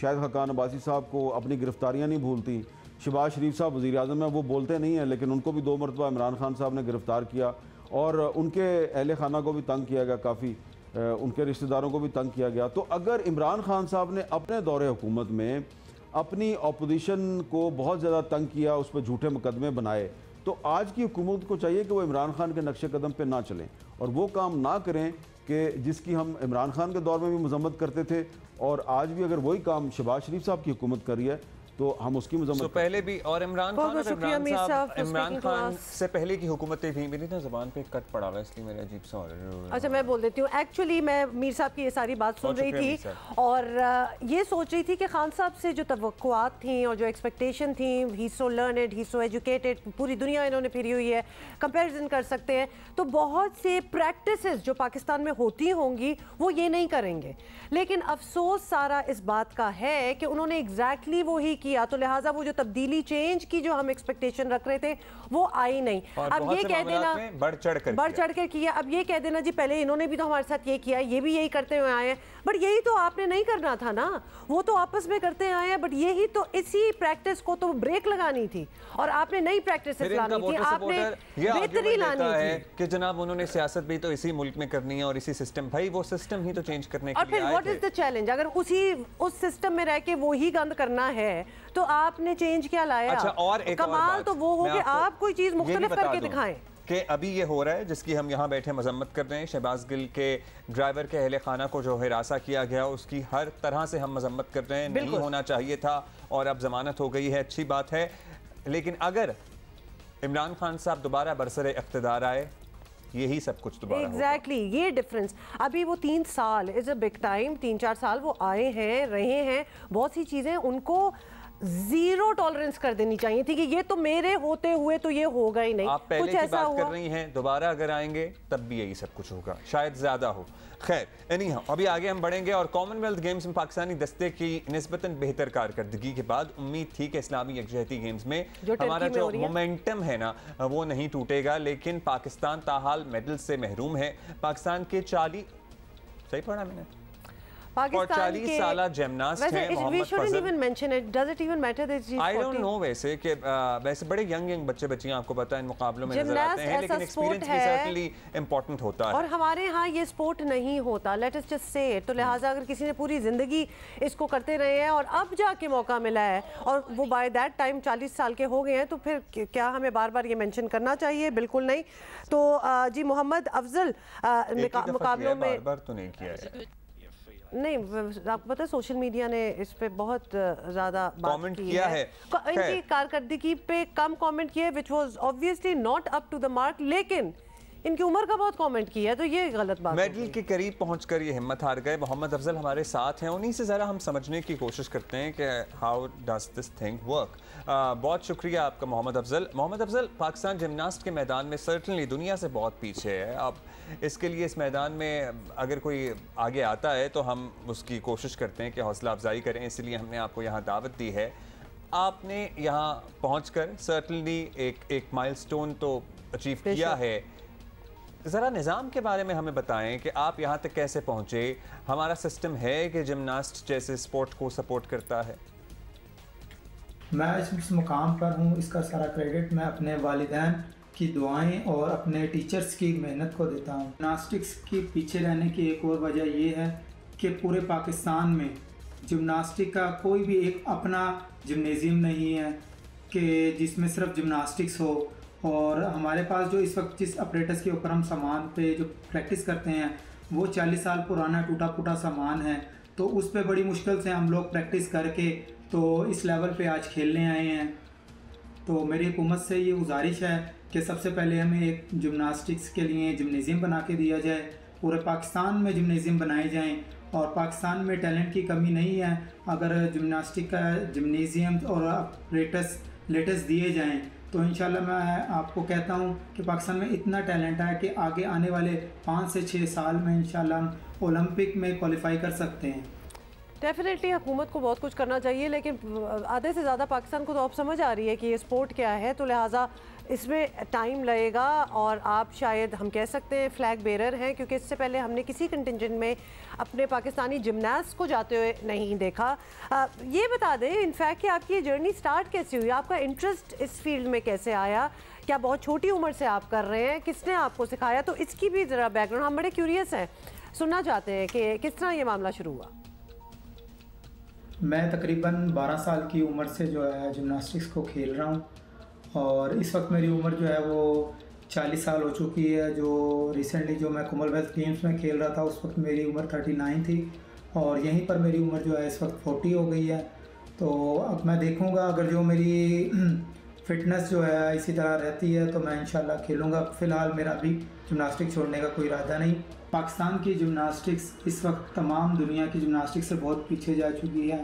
शाहिद खान अब्बासी साहब को अपनी गिरफ्तारियाँ नहीं भूलती। शहबाज शरीफ साहब वज़ीर आज़म हैं, वो बोलते नहीं हैं लेकिन उनको भी 2 मरतबा इमरान खान साहब ने गिरफ़्तार किया और उनके अहले खाना को भी तंग किया गया, काफ़ी उनके रिश्तेदारों को भी तंग किया गया। तो अगर इमरान खान साहब ने अपने दौरे हुकूमत में अपनी अपोजिशन को बहुत ज़्यादा तंग किया, उस पर झूठे मुकदमे बनाए, तो आज की हुकूमत को चाहिए कि वो इमरान खान के नक्शे कदम पे ना चलें और वो काम ना करें कि जिसकी हम इमरान खान के दौर में भी मजम्मत करते थे, और आज भी अगर वही काम शहबाज शरीफ साहब की हुकूमत कर रही है तो हम उसकी मजम्मत पहले भी। और इमरान खान से पहले की हुकूमतें थी, मेरी ना ज़बान पे कट पड़ा हुआ है इसलिए मेरे अजीब सा। अच्छा मैं बोल देती हूँ, एक्चुअली मैं मीर साहब की ये सारी बात सुन रही थी और ये सोच रही थी कि खान साहब से जो तवक्कुआत थी और जो एक्सपेक्टेशन थी, ही सो लर्नड, ही सो एजुकेटेड, पूरी दुनिया इन्होंने फिरी हुई है, कंपैरिजन कर सकते हैं, तो बहुत से प्रैक्टिसेस जो पाकिस्तान में होती होंगी वो ये नहीं करेंगे। लेकिन अफसोस सारा इस बात का है कि उन्होंने एग्जैक्टली वो ही किया, तो लिहाजा वो जो तब्दीली चेंज की जो हम एक्सपेक्टेशन रख रहे थे वो आई नहीं। अब ये कह देना बढ़ चढ़ कर किया, अब ये कह देना जी पहले इन्होंने भी तो हमारे साथ ये किया, ये भी यही करते हुए आए हैं, बट यही तो आपने नहीं करना था ना, वो तो आपस में करते आए हैं, बट यही तो इसी प्रैक्टिस को तो ब्रेक लगानी थी और आपने नई प्रैक्टिस लानी थी, आपने बेहतरी लानी थी कि जनाब उन्होंने सियासत भी तो इसी मुल्क में करनी है और इसी सिस्टम, भाई वो सिस्टम ही तो चेंज करने के लिए आए थे। What is the challenge? अगर उस सिस्टम में रह के वो ही गंद करना है तो आपने चेंज क्या लाया? अच्छा, और एक कमाल तो वो हो कि आप कोई चीज मुख्तलिफ करके दिखाएं कि अभी ये हो रहा है जिसकी हम यहाँ बैठे मजम्मत कर रहे हैं, शहबाज गिल के ड्राइवर के अहले खाना को जो हिरासा किया गया उसकी हर तरह से हम मजम्मत कर रहे हैं, नहीं होना चाहिए था और अब जमानत हो गई है, अच्छी बात है। लेकिन अगर इमरान खान साहब दोबारा बरसरे इख्तिदार आए, यही सब कुछ दोबारा एग्जैक्टली ये डिफरेंस। अभी वो 3 साल इज अ बिग टाइम, 3-4 साल वो आए हैं, रहे हैं, बहुत सी चीजें उनको जीरो टॉलरेंस कर देनी चाहिए थी कि ये तो मेरे होते हुए तो ये होगा ही नहीं। आप पहले कुछ की ऐसा बात कर रही हैं, दोबारा अगर आएंगे तब भी यही सब कुछ होगा, शायद ज्यादा हो। खैर एनीहाउ, अभी आगे हम बढ़ेंगे और कॉमनवेल्थ गेम्स में पाकिस्तानी दस्ते की निस्बतन बेहतर कारकर्दगी के बाद उम्मीद थी कि इस्लामी यकजहती गेम्स में हमारा जो मोमेंटम है ना वो नहीं टूटेगा, लेकिन पाकिस्तान ताहाल मेडल से महरूम है। पाकिस्तान के 40 सही पढ़ा मैंने, पाकिस्तान के 40 साला जिम्नास्ट हैं मोहम्मद फजल। आई डोंट नो वैसे कि वैसे बड़े यंग बच्चियां आपको पता है इन मुकाबलों में नजर आते हैं, लेकिन एक्सपीरियंस भी सर्टेनली इंपॉर्टेंट होता है और हमारे यहाँ ये स्पोर्ट नहीं होता, let us just say it. तो लिहाजा अगर किसी ने पूरी जिंदगी इसको करते रहे हैं और अब जाके मौका मिला है और वो बाय दैट टाइम 40 साल के हो गए हैं, तो फिर क्या हमें बार बार ये मेंशन करना चाहिए? बिल्कुल नहीं। तो जी मोहम्मद अफजल मुकाबलों में बार तो नहीं किया है, नहीं आपको पता है सोशल मीडिया ने इस पे बहुत ज़्यादा कमेंट किया है, इनकी कारकर्दगी पे कम कमेंट किया है, which was obviously not up to the mark, लेकिन इनकी उम्र का बहुत कमेंट किया है, तो ये गलत बात है। मेडल के करीब पहुंचकर ये हिम्मत हार गए। मोहम्मद अफजल हमारे साथ हैं, उन्हीं से ज़रा हम समझने की कोशिश करते हैं कि how does this thing work. बहुत शुक्रिया आपका मोहम्मद अफजल। मोहम्मद अफजल, पाकिस्तान जिमनास्ट के मैदान में सर्टनली दुनिया से बहुत पीछे है। अब इसके लिए इस मैदान में अगर कोई आगे आता है तो हम उसकी कोशिश करते हैं कि हौसला अफजाई करें, इसलिए हमने आपको यहाँ दावत दी है। आपने यहाँ पहुँचकर सर्टनली एक माइलस्टोन तो अचीव किया है। ज़रा निज़ाम के बारे में हमें बताएं कि आप यहाँ तक कैसे पहुँचे। हमारा सिस्टम है कि जिमनास्ट जैसे स्पोर्ट को सपोर्ट करता है? मैं इस मुकाम पर हूँ, इसका सारा क्रेडिट मैं अपने वालिदैन की दुआएं और अपने टीचर्स की मेहनत को देता हूँ। जिमनास्टिक्स के पीछे रहने की एक और वजह ये है कि पूरे पाकिस्तान में जिमनास्टिक का कोई भी एक अपना जिमनेजियम नहीं है कि जिसमें सिर्फ जिमनास्टिक्स हो। और हमारे पास जो इस वक्त जिस अपरेटस के ऊपर हम सामान पे जो प्रैक्टिस करते हैं वो 40 साल पुराना टूटा फूटा सामान है, तो उस पे बड़ी मुश्किल से हम लोग प्रैक्टिस करके तो इस लेवल पे आज खेलने आए हैं। तो मेरी हुकूमत से ये गुजारिश है कि सबसे पहले हमें एक जिमनास्टिक्स के लिए जिमनेजियम बना के दिया जाए, पूरे पाकिस्तान में जिमनेजियम बनाए जाएं और पाकिस्तान में टैलेंट की कमी नहीं है। अगर जिम्नास्टिक का जिम्नेजियम और अपरेटस लेटेस्ट दिए जाएं तो इंशाल्लाह मैं आपको कहता हूं कि पाकिस्तान में इतना टैलेंट है कि आगे आने वाले 5 से 6 साल में इंशाल्लाह हम ओलंपिक में क्वालिफाई कर सकते हैं। डेफिनेटली हुकूमत को बहुत कुछ करना चाहिए, लेकिन आधे से ज़्यादा पाकिस्तान को तो अब समझ आ रही है कि ये स्पोर्ट क्या है, तो लिहाजा इसमें टाइम लगेगा। और आप शायद हम कह सकते हैं फ्लैग बेरर हैं, क्योंकि इससे पहले हमने किसी कंटिजेंट में अपने पाकिस्तानी जिमनास्ट को जाते हुए नहीं देखा। ये बता दें इनफैक्ट कि आपकी ये जर्नी स्टार्ट कैसे हुई, आपका इंटरेस्ट इस फील्ड में कैसे आया? क्या बहुत छोटी उम्र से आप कर रहे हैं? किसने आपको सिखाया? तो इसकी भी ज़रा बैकग्राउंड हम बड़े क्यूरियस हैं, सुनना चाहते हैं कि किस तरह ये मामला शुरू हुआ। मैं तकरीबन 12 साल की उम्र से जो है जिम्नास्टिक्स को खेल रहा हूँ और इस वक्त मेरी उम्र जो है वो 40 साल हो चुकी है। जो रिसेंटली जो मैं कॉमनवेल्थ गेम्स में खेल रहा था उस वक्त मेरी उम्र 39 थी और यहीं पर मेरी उम्र जो है इस वक्त 40 हो गई है। तो अब मैं देखूँगा अगर जो मेरी फिटनेस जो है इसी तरह रहती है तो मैं इंशाल्लाह खेलूँगा। फ़िलहाल मेरा अभी जिम्नास्टिक छोड़ने का कोई इरादा नहीं। पाकिस्तान की जिम्नास्टिक्स इस वक्त तमाम दुनिया की जिम्नास्टिक्स से बहुत पीछे जा चुकी है।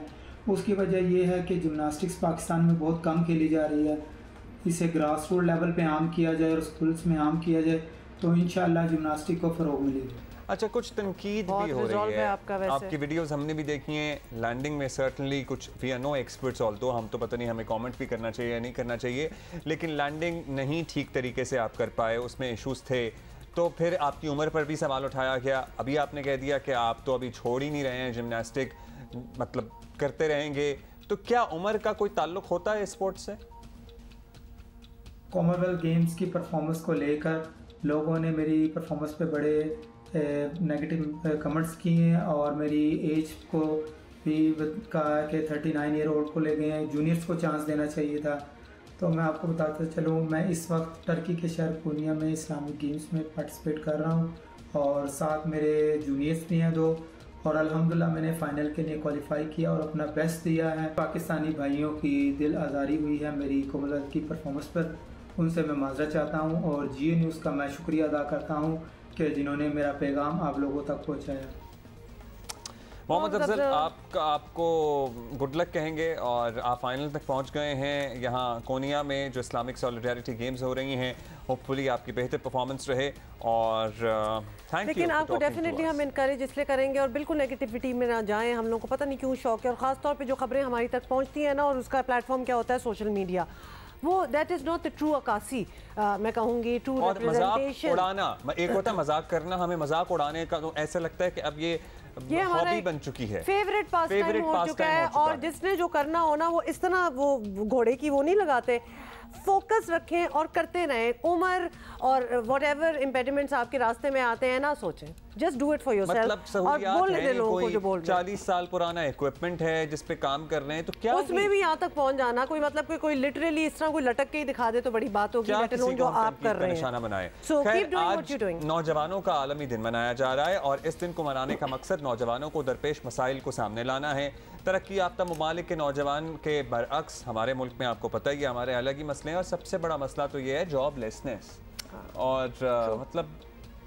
उसकी वजह यह है कि जिम्नास्टिक्स पाकिस्तान में बहुत कम खेली जा रही है। इसे ग्रास रूट लेवल पे आम किया जाए और स्कूल्स में आम किया जाए तो इंशाल्लाह जिम्नास्टिक को फ़रोग मिलेगी। अच्छा, कुछ तनकीद भी हो रही है आपकी वीडियोस हमने भी देखी हैं। लैंडिंग में सर्टनली कुछ we are no experts although, हम तो पता नहीं हमें कमेंट भी करना चाहिए या नहीं करना चाहिए, लेकिन लैंडिंग नहीं ठीक तरीके से आप कर पाए, उसमें इश्यूज थे। तो फिर आपकी उम्र पर भी सवाल उठाया गया। अभी आपने कह दिया कि आप तो अभी छोड़ ही नहीं रहे हैं जिम्नास्टिक, मतलब करते रहेंगे। तो क्या उम्र का कोई ताल्लुक होता है स्पोर्ट्स से? कॉमनवेल्थ गेम्स की परफॉर्मेंस को लेकर लोगों ने मेरी परफॉर्मेंस पे बड़े नेगेटिव कमेंट्स किए हैं और मेरी एज को भी कहा कि 39 ईयर ओल्ड को ले गए हैं, जूनियर्स को चांस देना चाहिए था। तो मैं आपको बताता चलूँ मैं इस वक्त टर्की के शहर पूर्णिया में इस्लामिक गेम्स में पार्टिसिपेट कर रहा हूँ और साथ मेरे जूनियर्स भी हैं 2 और अल्हम्दुलिल्लाह मैंने फ़ाइनल के लिए क्वालिफाई किया और अपना बेस्ट दिया है। पाकिस्तानी भाइयों की दिल आज़ारी हुई है मेरी कॉमनवेल्थ की परफॉर्मेंस पर, उनसे मैं माजरत चाहता हूँ और जियो न्यूज़ का मैं शुक्रिया अदा करता हूँ कि जिन्होंने मेरा पैगाम आप लोगों तक पहुँचाया। मोहम्मद अफजल, आपको गुड लक कहेंगे और आप फाइनल तक पहुंच गए हैं यहाँ कोनिया में जो इस्लामिक सॉलिडारिटी गेम्स हो रही हैं। होपफुली आपकी बेहतर परफॉर्मेंस रहे और थैंक यू। लेकिन आपको डेफिनेटली हम इनकरेज इसलिए करेंगे और बिल्कुल नेगेटिविटी में ना जाएं। हम लोगों को पता नहीं क्यों शौक है और ख़ास तौर पे जो खबरें हमारी तक पहुँचती हैं ना, और उसका प्लेटफॉर्म क्या होता है सोशल मीडिया, वो that is not the true अक्कासी। मैं कहूँगी ट्रू रिप्रेजेंटेशन। उड़ाना एक होता है मजाक करना, हमें मजाक उड़ाने का तो ऐसा लगता है कि अब ये हॉबी बन चुकी है, फेवरेट पास टाइम हो चुका है। और जिसने जो करना हो ना वो इस तरह वो घोड़े की वो नहीं लगाते। फोकस रखें और करते रहें। उम्र और व्हाटएवर इम्पेडिमेंट्स आपके रास्ते में आते हैं ना सोचें, just do it for yourself. मतलब सहूलियात है, कोई 40 साल पुराना इक्विपमेंट है जिस पे काम कर रहे हैं तो क्या उसमें भी यहाँ तक पहुँच जाना कोई मतलब कि कोई लिटरली इस तरह कोई लटक के ही दिखा दे तो बड़ी बात होगी, जो आप कर रहे हैं। So keep doing what you're doing। नौजवानों का आलमी दिन मनाया जा रहा है और इस दिन को मनाने का मकसद नौजवानों को दरपेश मसाइल को सामने लाना है। तरक्की याफ्ता ममालिक के नौजवान के बरअक्स हमारे मुल्क में आपको पता ही है हमारे अलग ही मसले हैं और सबसे बड़ा मसला तो ये है जॉबलेसनेस और मतलब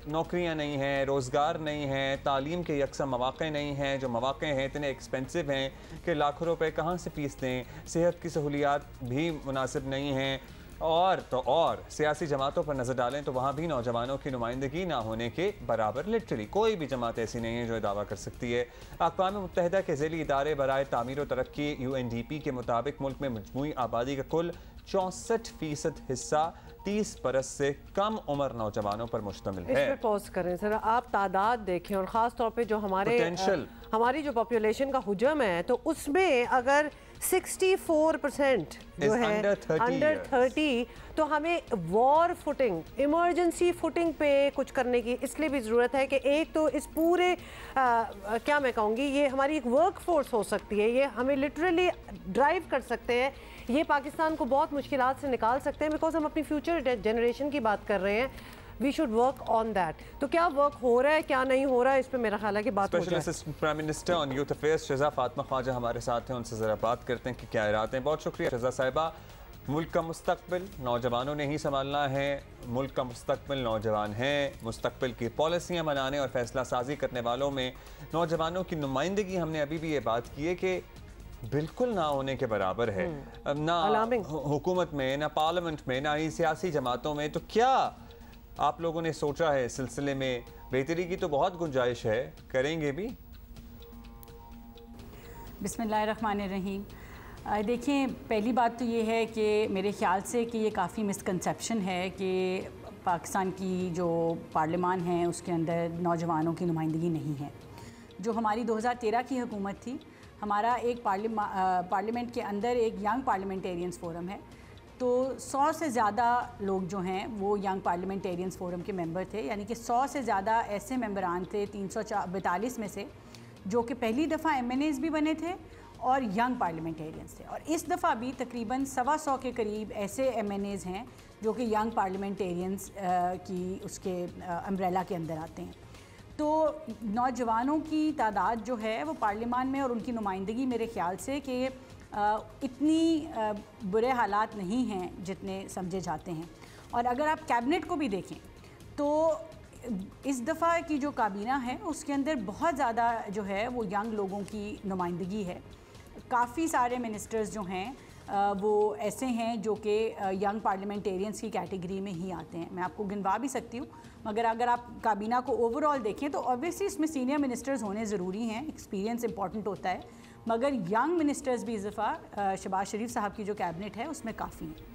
नौकरियां नहीं हैं, रोज़गार नहीं है, तालीम के यकसा मौक़े नहीं हैं, जो मौक़े हैं इतने एक्सपेंसिव हैं कि लाखों रुपए कहाँ से फीस दें, सेहत की सहूलियात भी मुनासिब नहीं हैं और सियासी जमातों पर नज़र डालें तो वहाँ भी नौजवानों की नुमाइंदगी ना होने के बराबर। लिटरली कोई भी जमात ऐसी नहीं है जो दावा कर सकती है। अक़वाम मुत्तहिदा के ज़ैली इदारे बराए तामीर व तरक्की UNDP के मुताबिक मुल्क में मजमूई आबादी का कुल 64% हिस्सा 30 बरस से कम उम्र नौजवानों पर मुश्तमिल है। इस पे पॉज करें सर, आप तादाद देखें और ख़ास तौर पे जो हमारी जो पॉपुलेशन का हुजम है तो उसमें अगर 64% जो है अंडर 30, तो हमें वॉर फुटिंग, इमरजेंसी फुटिंग पे कुछ करने की इसलिए भी ज़रूरत है कि एक तो इस पूरे क्या मैं कहूँगी ये हमारी एक वर्क फोर्स हो सकती है, ये हमें लिटरली ड्राइव कर सकते हैं, ये पाकिस्तान को बहुत मुश्किलात से निकाल सकते हैं बिकॉज हम अपनी फ्यूचर जनरेशन की बात कर रहे हैं। We should work on that. तो क्या वर्क हो रहा है क्या नहीं हो रहा है इस पे मेरा ख्याल है कि बात हो जाए। Special prime minister on youth affairs Shaza Fatima Khawaja हमारे साथ हैं, उनसे ज़रा बात करते हैं कि क्या इरादे हैं। बहुत शुक्रिया शज़ा साहिबा। मुल्क का मुस्तकबिल नौजवानों ने ही संभालना है, मुल्क का मुस्तकबिल नौजवान हैं, मुस्तकबिल की पॉलिसियाँ बनाने और फैसला साजी करने वालों में नौजवानों की नुमाइंदगी हमने अभी भी ये बात की है कि बिल्कुल ना होने के बराबर है। ना हुकूमत में, ना पार्लियामेंट में, ना ही सियासी जमातों में। तो क्या आप लोगों ने सोचा है इस सिलसिले में? बेहतरी की तो बहुत गुंजाइश है, करेंगे भी? बिस्मिल्लाहिर्रहमानिर्रहीम। देखिए, पहली बात तो ये है कि मेरे ख़्याल से कि ये काफ़ी मिसकंसेप्शन है कि पाकिस्तान की जो पार्लियामान है उसके अंदर नौजवानों की नुमाइंदगी नहीं है। जो हमारी 2013 की हुकूमत थी, हमारा एक पार्लियामेंट के अंदर एक यंग पार्लियामेंटेरियंस फोरम है, तो 100 से ज़्यादा लोग जो हैं वो यंग पार्लियामेंटेरियंस फोरम के मेंबर थे, यानी कि 100 से ज़्यादा ऐसे मेंबरान थे 342 में से, जो कि पहली दफ़ा MNAs भी बने थे और यंग पार्लियामेंटेरियंस थे। और इस दफ़ा भी तकरीबन 125 के करीब ऐसे MNAs हैं जो कि यंग पार्लियामेंटेरियंस की उसके अम्ब्रेला के अंदर आते हैं। तो नौजवानों की तादाद जो है वो पार्लियामान में और उनकी नुमाइंदगी मेरे ख़्याल से कि इतनी बुरे हालात नहीं हैं जितने समझे जाते हैं। और अगर आप कैबिनेट को भी देखें तो इस दफ़ा की जो काबीना है उसके अंदर बहुत ज़्यादा जो है वो यंग लोगों की नुमाइंदगी है। काफ़ी सारे मिनिस्टर्स जो हैं वो ऐसे हैं जो कि यंग पार्लियामेंटेरियंस की कैटेगरी में ही आते हैं। मैं आपको गिनवा भी सकती हूँ, मगर अगर आप काबीना को ओवरऑल देखें तो ऑब्वियसली इसमें सीनियर मिनिस्टर्स होने ज़रूरी हैं, एक्सपीरियंस इंपॉर्टेंट होता है, मगर यंग मिनिस्टर्स भी इस दफ़ा शहबाज शरीफ साहब की जो कैबिनेट है उसमें काफ़ी हैं।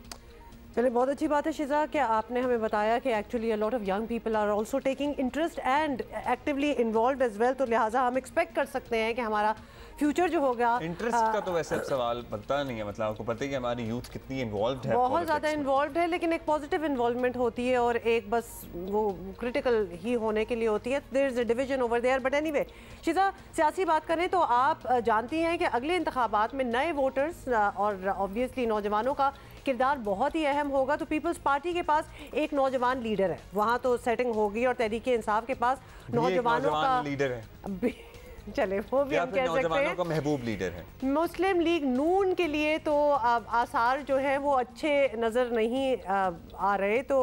चलिए, बहुत अच्छी बात है शिजा कि आपने हमें बताया कि actually a lot of young people are also taking interest and actively involved as well. तो लिहाजा हम एक्सपेक्ट कर सकते हैं कि हमारा फ्यूचर जो होगा। इंटरेस्ट का तो वैसे अब सवाल बनता नहीं है, मतलब आपको पता ही कि हमारी यूथ कितनी इन्वॉल्व्ड है, बहुत ज़्यादा इन्वॉल्व्ड है, लेकिन एक पॉजिटिव इन्वॉल्वमेंट होती है और एक बस वो क्रिटिकल ही होने के लिए होती है। There is a division over there. But anyway Shiza, सियासी बात करें तो आप जानती हैं कि अगले इंतखाबात में नए वोटर्स और ऑब्वियसली नौजवानों का किरदार बहुत ही अहम होगा। तो पीपल्स पार्टी के पास एक नौजवान लीडर है, वहाँ तो सेटिंग होगी, और तहरीक इंसाफ के पास नौजवानों का लीडर है। चले, वो भी हम कह सकते हैं महबूब लीडर है। मुस्लिम लीग नून के लिए तो आसार जो है वो अच्छे नज़र नहीं आ रहे। तो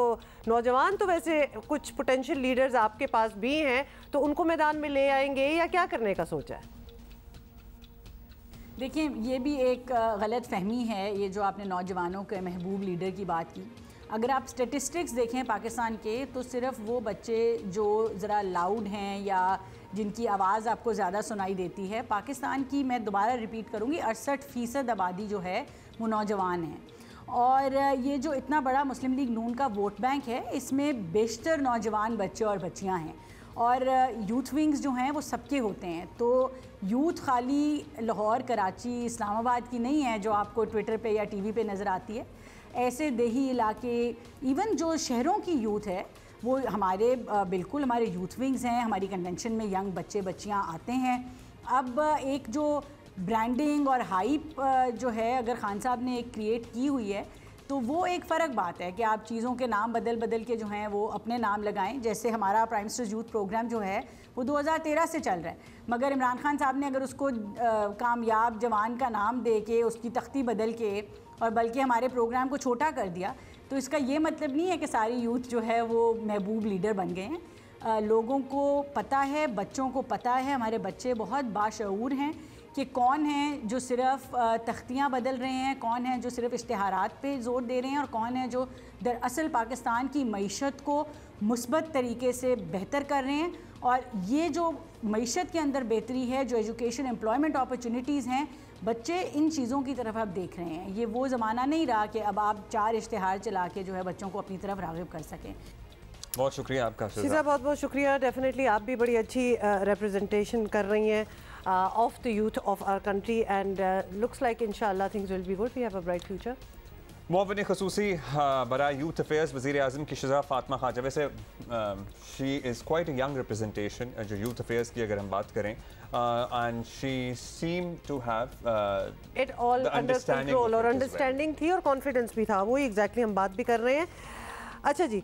नौजवान तो वैसे कुछ पोटेंशियल लीडर्स आपके पास भी हैं, तो उनको मैदान में ले आएंगे या क्या करने का सोचा है? देखिए, ये भी एक गलत फहमी है, ये जो आपने नौजवानों के महबूब लीडर की बात की। अगर आप स्टेटिस्टिक्स देखें पाकिस्तान के, तो सिर्फ वो बच्चे जो ज़रा लाउड हैं या जिनकी आवाज़ आपको ज़्यादा सुनाई देती है, पाकिस्तान की मैं दोबारा रिपीट करूँगी 68% आबादी जो है वो नौजवान है। और ये जो इतना बड़ा मुस्लिम लीग नून का वोट बैंक है, इसमें बेशतर नौजवान बच्चे और बच्चियाँ हैं, और यूथ विंग्स जो हैं वो सबके होते हैं। तो यूथ खाली लाहौर, कराची, इस्लामाबाद की नहीं है जो आपको ट्विटर पे या टीवी पे नज़र आती है। ऐसे देही इलाके, इवन जो शहरों की यूथ है वो हमारे बिल्कुल हमारे यूथ विंग्स हैं। हमारी कन्वेंशन में यंग बच्चे बच्चियां आते हैं। अब एक जो ब्रांडिंग और हाइप जो है अगर खान साहब ने एक क्रिएट की हुई है, तो वो एक फ़र्क बात है कि आप चीज़ों के नाम बदल बदल के जो हैं वो अपने नाम लगाएं। जैसे हमारा प्राइम मिनिस्टर्स यूथ प्रोग्राम जो है वो 2013 से चल रहा है, मगर इमरान खान साहब ने अगर उसको कामयाब जवान का नाम दे के उसकी तख्ती बदल के और बल्कि हमारे प्रोग्राम को छोटा कर दिया, तो इसका ये मतलब नहीं है कि सारी यूथ जो है वो महबूब लीडर बन गए हैं। लोगों को पता है, बच्चों को पता है, हमारे बच्चे बहुत बाशऊर हैं कि कौन है जो सिर्फ तख्तियाँ बदल रहे हैं, कौन है जो सिर्फ इश्तिहारात पे ज़ोर दे रहे हैं, और कौन है जो दरअसल पाकिस्तान की मईशत को मुस्बत तरीके से बेहतर कर रहे हैं। और ये जो मईशत के अंदर बेहतरी है, जो एजुकेशन, एम्प्लॉयमेंट अपॉर्चुनिटीज़ हैं, बच्चे इन चीज़ों की तरफ अब देख रहे हैं। ये वो ज़माना नहीं रहा कि अब आप 4 इश्तिहार चला के जो है बच्चों को अपनी तरफ राग़िब कर सकें। बहुत शुक्रिया आपका शिजा, बहुत बहुत शुक्रिया। डेफिनेटली आप भी बड़ी अच्छी रिप्रेजेंटेशन कर रही हैं of the youth of our country, and looks like inshallah things will be good. We have a bright future. मुआविन ख़ुसूसी बराए यूथ अफेयर्स वज़ीर आज़म की शज़ा फ़ातिमा ख़ाजा। वैसे she is quite a young representation जो यूथ अफेयर्स की अगर हम बात करें, and she seem to have it all under control, और अंडरस्टैंडिंग थी और कॉन्फिडेंस भी था, वही एग्जैक्टली हम बात भी कर रहे हैं। अच्छा जी,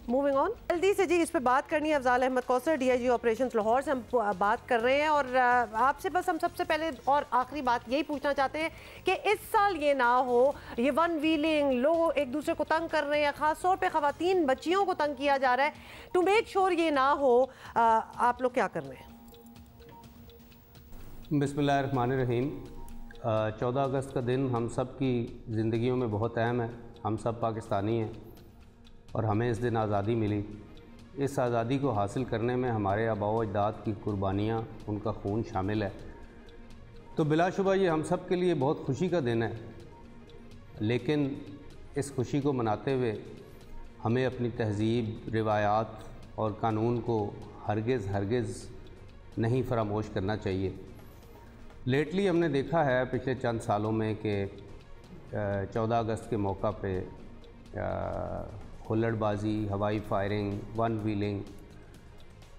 मूविंग ऑन, जल्दी से जी इस पे बात करनी है। अफजाल अहमद कौसर, डीआईजी ऑपरेशंस लाहौर से हम बात कर रहे हैं और आपसे बस हम सबसे पहले और आखिरी बात यही पूछना चाहते हैं कि इस साल ये ना हो, ये वन व्हीलिंग, लोग एक दूसरे को तंग कर रहे हैं, ख़ास तौर पे ख़वातीन बच्चियों को तंग किया जा रहा है, टू मेक श्योर ये ना हो, आप लोग क्या कर रहे हैं? बिस्मिल्लाहिर्रहमानिर्रहीम। 14 अगस्त का दिन हम सब की ज़िंदगियों में बहुत अहम है। हम सब पाकिस्तानी हैं और हमें इस दिन आज़ादी मिली। इस आज़ादी को हासिल करने में हमारे आबाओ अजदाद की कुर्बानियाँ, उनका खून शामिल है। तो बिलाशुबा ये हम सब के लिए बहुत खुशी का दिन है, लेकिन इस खुशी को मनाते हुए हमें अपनी तहज़ीब, रिवायात और कानून को हरगिज़ नहीं फरामोश करना चाहिए। लेटली हमने देखा है पिछले चंद सालों में कि 14 अगस्त के मौका पे हुल्लड़बाजी, हवाई फायरिंग, वन व्हीलिंग,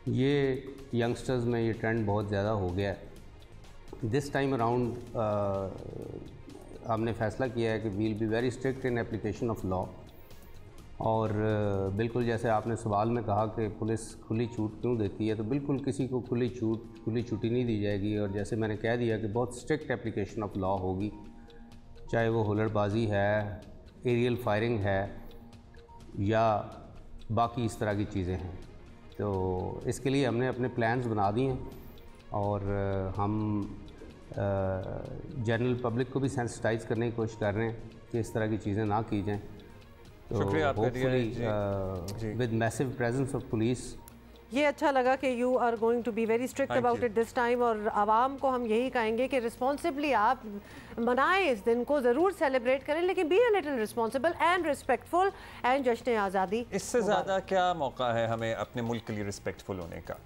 ये यंगस्टर्स में ये ट्रेंड बहुत ज़्यादा हो गया है। दिस टाइम अराउंड हमने फ़ैसला किया है कि we'll be very strict in application of law. और बिल्कुल जैसे आपने सवाल में कहा कि पुलिस खुली छूट क्यों देती है, तो बिल्कुल किसी को खुली छुट्टी नहीं दी जाएगी। और जैसे मैंने कह दिया कि बहुत स्ट्रिक्ट एप्लीकेशन ऑफ लॉ होगी, चाहे वो हुल्लड़बाजी है, एरियल फायरिंग है या बाकी इस तरह की चीज़ें हैं। तो इसके लिए हमने अपने प्लान्स बना दिए हैं और हम जनरल पब्लिक को भी सेंसिटाइज़ करने की कोशिश कर रहे हैं कि इस तरह की चीज़ें ना की जाएँ। शुक्रिया आपका with massive presence of police. ये अच्छा लगा कि you are going to be very strict about it this time, और आवाम को हम यही कहेंगे कि रिस्पॉन्सिबली आप मनाएं, इस दिन को ज़रूर सेलिब्रेट करें, लेकिन be a little responsible and respectful and जश्न आज़ादी। इससे ज़्यादा क्या मौका है हमें अपने मुल्क के लिए रिस्पेक्टफुल होने का?